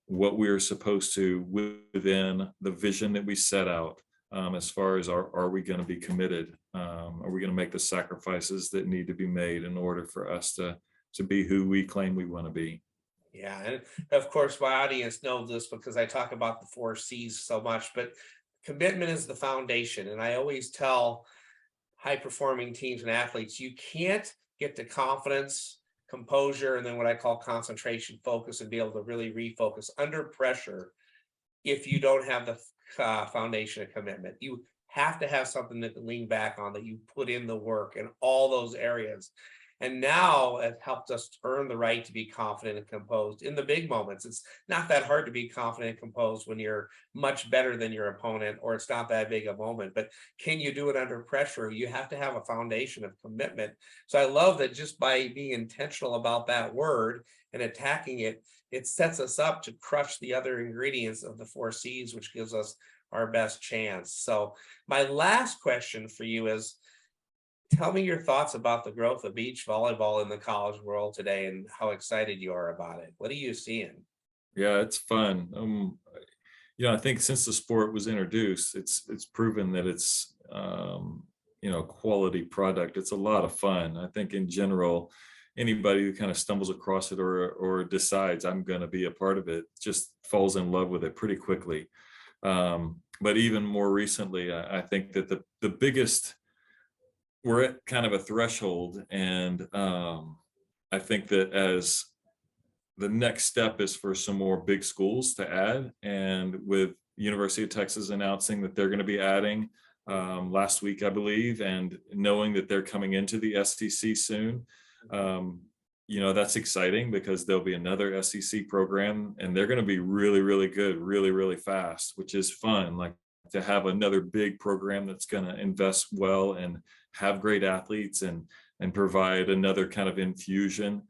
E: what we were supposed to within the vision that we set out? As far as are we going to be committed? Are we going to make the sacrifices that need to be made in order for us to be who we claim we want to be?
D: Yeah, and of course, my audience knows this because I talk about the 4 C's so much, but commitment is the foundation. And I always tell high-performing teams and athletes, you can't get to confidence, composure, and then what I call concentration, focus, and be able to really refocus under pressure if you don't have the foundation of commitment. You have to have something that can lean back on, that you put in the work in all those areas. And now it helped us earn the right to be confident and composed in the big moments. It's not that hard to be confident and composed when you're much better than your opponent, or it's not that big a moment. But can you do it under pressure? You have to have a foundation of commitment. So I love that just by being intentional about that word and attacking it, it sets us up to crush the other ingredients of the 4 C's, which gives us our best chance. So my last question for you is, tell me your thoughts about the growth of beach volleyball in the college world today and how excited you are about it. What are you seeing?
E: Yeah, it's fun. I think since the sport was introduced, it's proven that it's quality product. It's a lot of fun. I think in general, anybody who kind of stumbles across it or decides I'm going to be a part of it just falls in love with it pretty quickly. But even more recently, I think that the biggest, we're at kind of a threshold, and I think that as the next step is for some more big schools to add, and with University of Texas announcing that they're going to be adding last week, I believe, and knowing that they're coming into the SEC soon, that's exciting because there'll be another SEC program, and they're going to be really, really good, really, really fast, which is fun. Like, to have another big program that's going to invest well and have great athletes and provide another kind of infusion.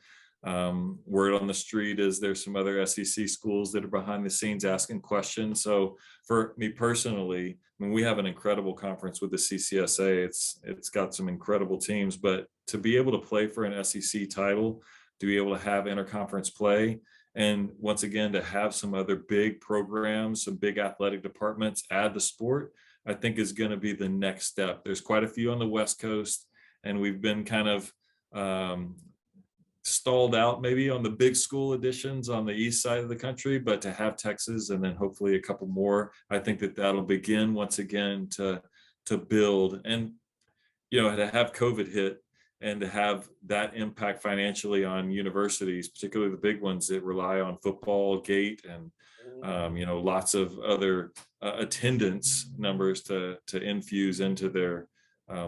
E: Word on the street is there's some other SEC schools that are behind the scenes asking questions. So for me personally, I mean, we have an incredible conference with the CCSA. It's got some incredible teams, but to be able to play for an SEC title, to be able to have interconference play, and once again, to have some other big programs, some big athletic departments add the sport, I think is going to be the next step. There's quite a few on the West Coast, and we've been kind of stalled out maybe on the big school additions on the east side of the country, but to have Texas and then hopefully a couple more, I think that that'll begin once again to build. And to have COVID hit and to have that impact financially on universities, particularly the big ones that rely on football gate and lots of other attendance numbers to infuse into their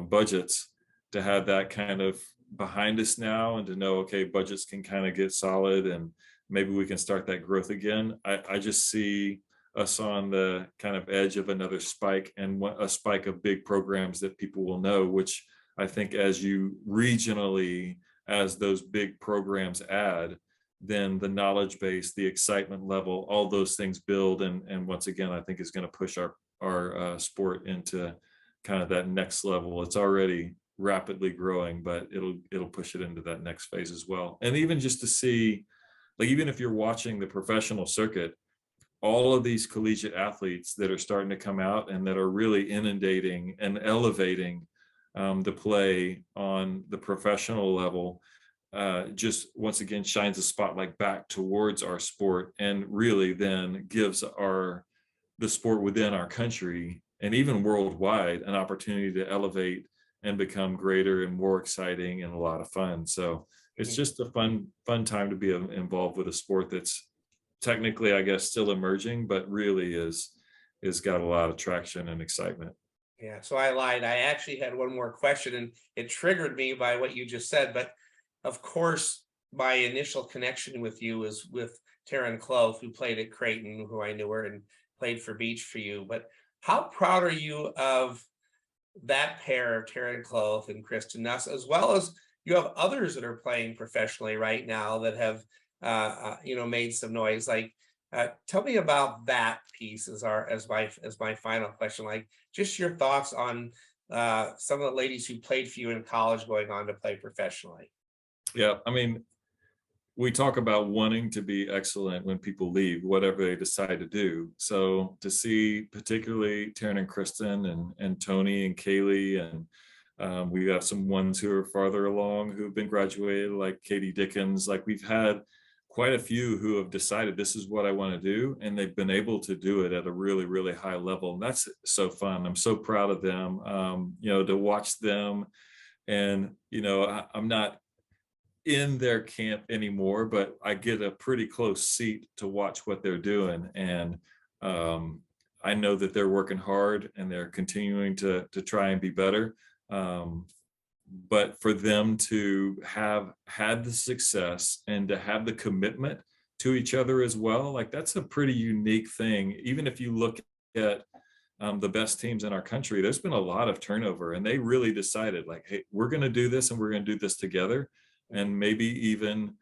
E: budgets, to have that kind of behind us now, and to know, okay, budgets can kind of get solid and maybe we can start that growth again. I just see us on the kind of edge of another spike, and a spike of big programs that people will know, which I think as you regionally, as those big programs add, then the knowledge base, the excitement level, all those things build. And once again, I think is going to push our sport into kind of that next level. It's already rapidly growing, but it'll push it into that next phase as well. And even just to see, like, even if you're watching the professional circuit, all of these collegiate athletes that are starting to come out and that are really inundating and elevating the play on the professional level, just once again shines a spotlight back towards our sport, and really then gives the sport within our country and even worldwide an opportunity to elevate and become greater and more exciting and a lot of fun. So it's just a fun time to be involved with a sport that's technically, I guess, still emerging, but really is got a lot of traction and excitement.
D: Yeah, so I lied. I actually had one more question, and it triggered me by what you just said. But of course, my initial connection with you is with Taryn Clough, who played at Creighton, who I knew her and played for Beach for you. But how proud are you of that pair of Taryn Clough and Kristen Nuss, as well as you have others that are playing professionally right now that have made some noise? Like, tell me about that piece as my final question. Like, just your thoughts on some of the ladies who played for you in college going on to play professionally.
E: Yeah, I mean, we talk about wanting to be excellent when people leave, whatever they decide to do. So to see particularly Taryn and Kristen and Tony and Kaylee, and we have some ones who are farther along who've been graduated, like Katie Dickens. Like, we've had quite a few who have decided this is what I want to do, and they've been able to do it at a really, really high level. And that's so fun. I'm so proud of them, to watch them. And, I'm not in their camp anymore, but I get a pretty close seat to watch what they're doing. And I know that they're working hard and they're continuing to try and be better. But for them to have had the success and to have the commitment to each other as well, like, that's a pretty unique thing. Even if you look at the best teams in our country, there's been a lot of turnover, and they really decided, like, hey, we're going to do this and we're going to do this together. And maybe even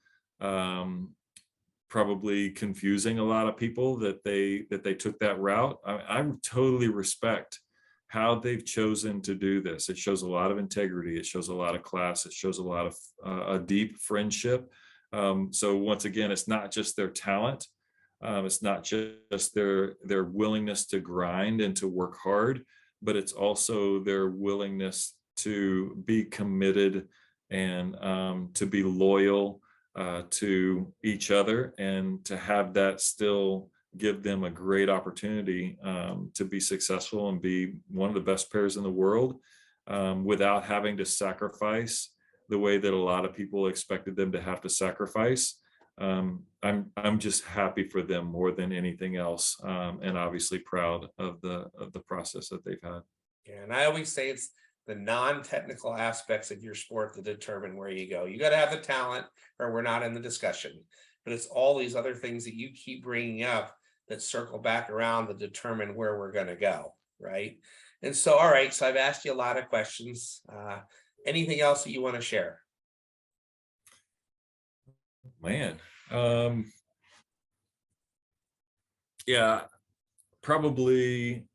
E: probably confusing a lot of people that they took that route. I totally respect how they've chosen to do this. It shows a lot of integrity. It shows a lot of class. It shows a lot of a deep friendship. So once again, it's not just their talent, It's not just their willingness to grind and to work hard, but it's also their willingness to be committed and to be loyal to each other, and to have that still give them a great opportunity to be successful and be one of the best pairs in the world, without having to sacrifice the way that a lot of people expected them to have to sacrifice. I'm just happy for them more than anything else, and obviously proud of the process that they've had.
D: Yeah, and I always say it's the non-technical aspects of your sport that determine where you go. You got to have the talent, or we're not in the discussion. But it's all these other things that you keep bringing up that circle back around that determine where we're going to go, right? And so, all right, so I've asked you a lot of questions. Anything else that you want to share?
E: Man, yeah, probably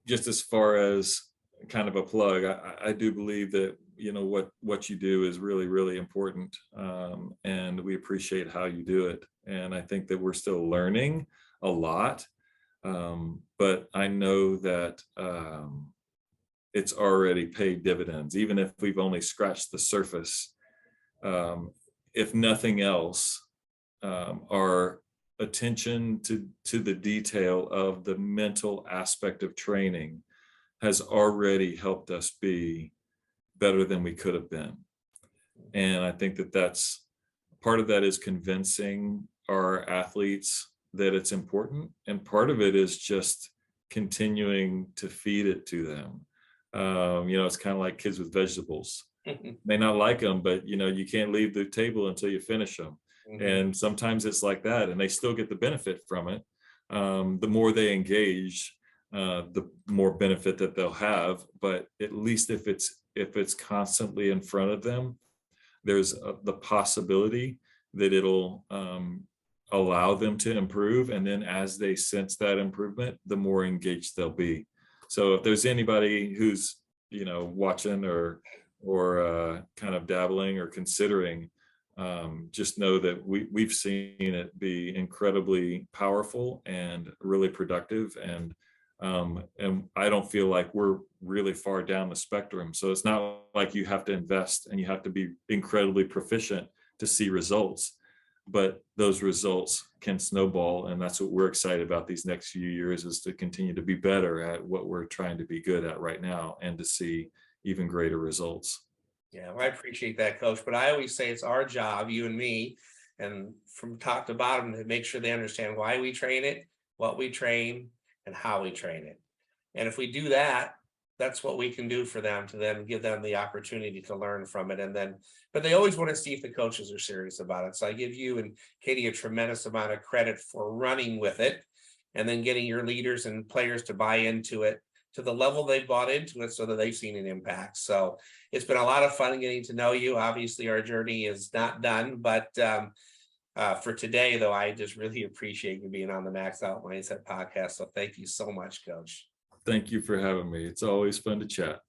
E: just as far as kind of a plug, I do believe that, you know, what you do is really, really important, and we appreciate how you do it. And I think that we're still learning a lot, but I know that it's already paid dividends, even if we've only scratched the surface. If nothing else, our attention to the detail of the mental aspect of training has already helped us be better than we could have been. And I think that that's part of that is convincing our athletes that it's important. And part of it is just continuing to feed it to them. You know, it's kind of like kids with vegetables. May not like them, but you know, you can't leave the table until you finish them. And sometimes it's like that, and they still get the benefit from it. The more they engage, the more benefit that they'll have. But at least if it's constantly in front of them, there's the possibility that it'll allow them to improve. And then as they sense that improvement, the more engaged they'll be. So if there's anybody who's, you know, watching or kind of dabbling or considering, just know that we've seen it be incredibly powerful and really productive. And I don't feel like we're really far down the spectrum. So it's not like you have to invest and you have to be incredibly proficient to see results, but those results can snowball. And that's what we're excited about these next few years, is to continue to be better at what we're trying to be good at right now and to see even greater results.
D: Yeah, well, I appreciate that, Coach. But I always say it's our job, you and me, and from top to bottom, to make sure they understand why we train it, what we train, and how we train it. And if we do that, that's what we can do for them, to then give them the opportunity to learn from it. And then, but they always want to see if the coaches are serious about it. So I give you and Katie a tremendous amount of credit for running with it, and then getting your leaders and players to buy into it to the level they've bought into it, so that they've seen an impact. So it's been a lot of fun getting to know you. Obviously, our journey is not done, but for today, though, I just really appreciate you being on the Max Out Mindset podcast. So thank you so much, Coach.
E: Thank you for having me. It's always fun to chat.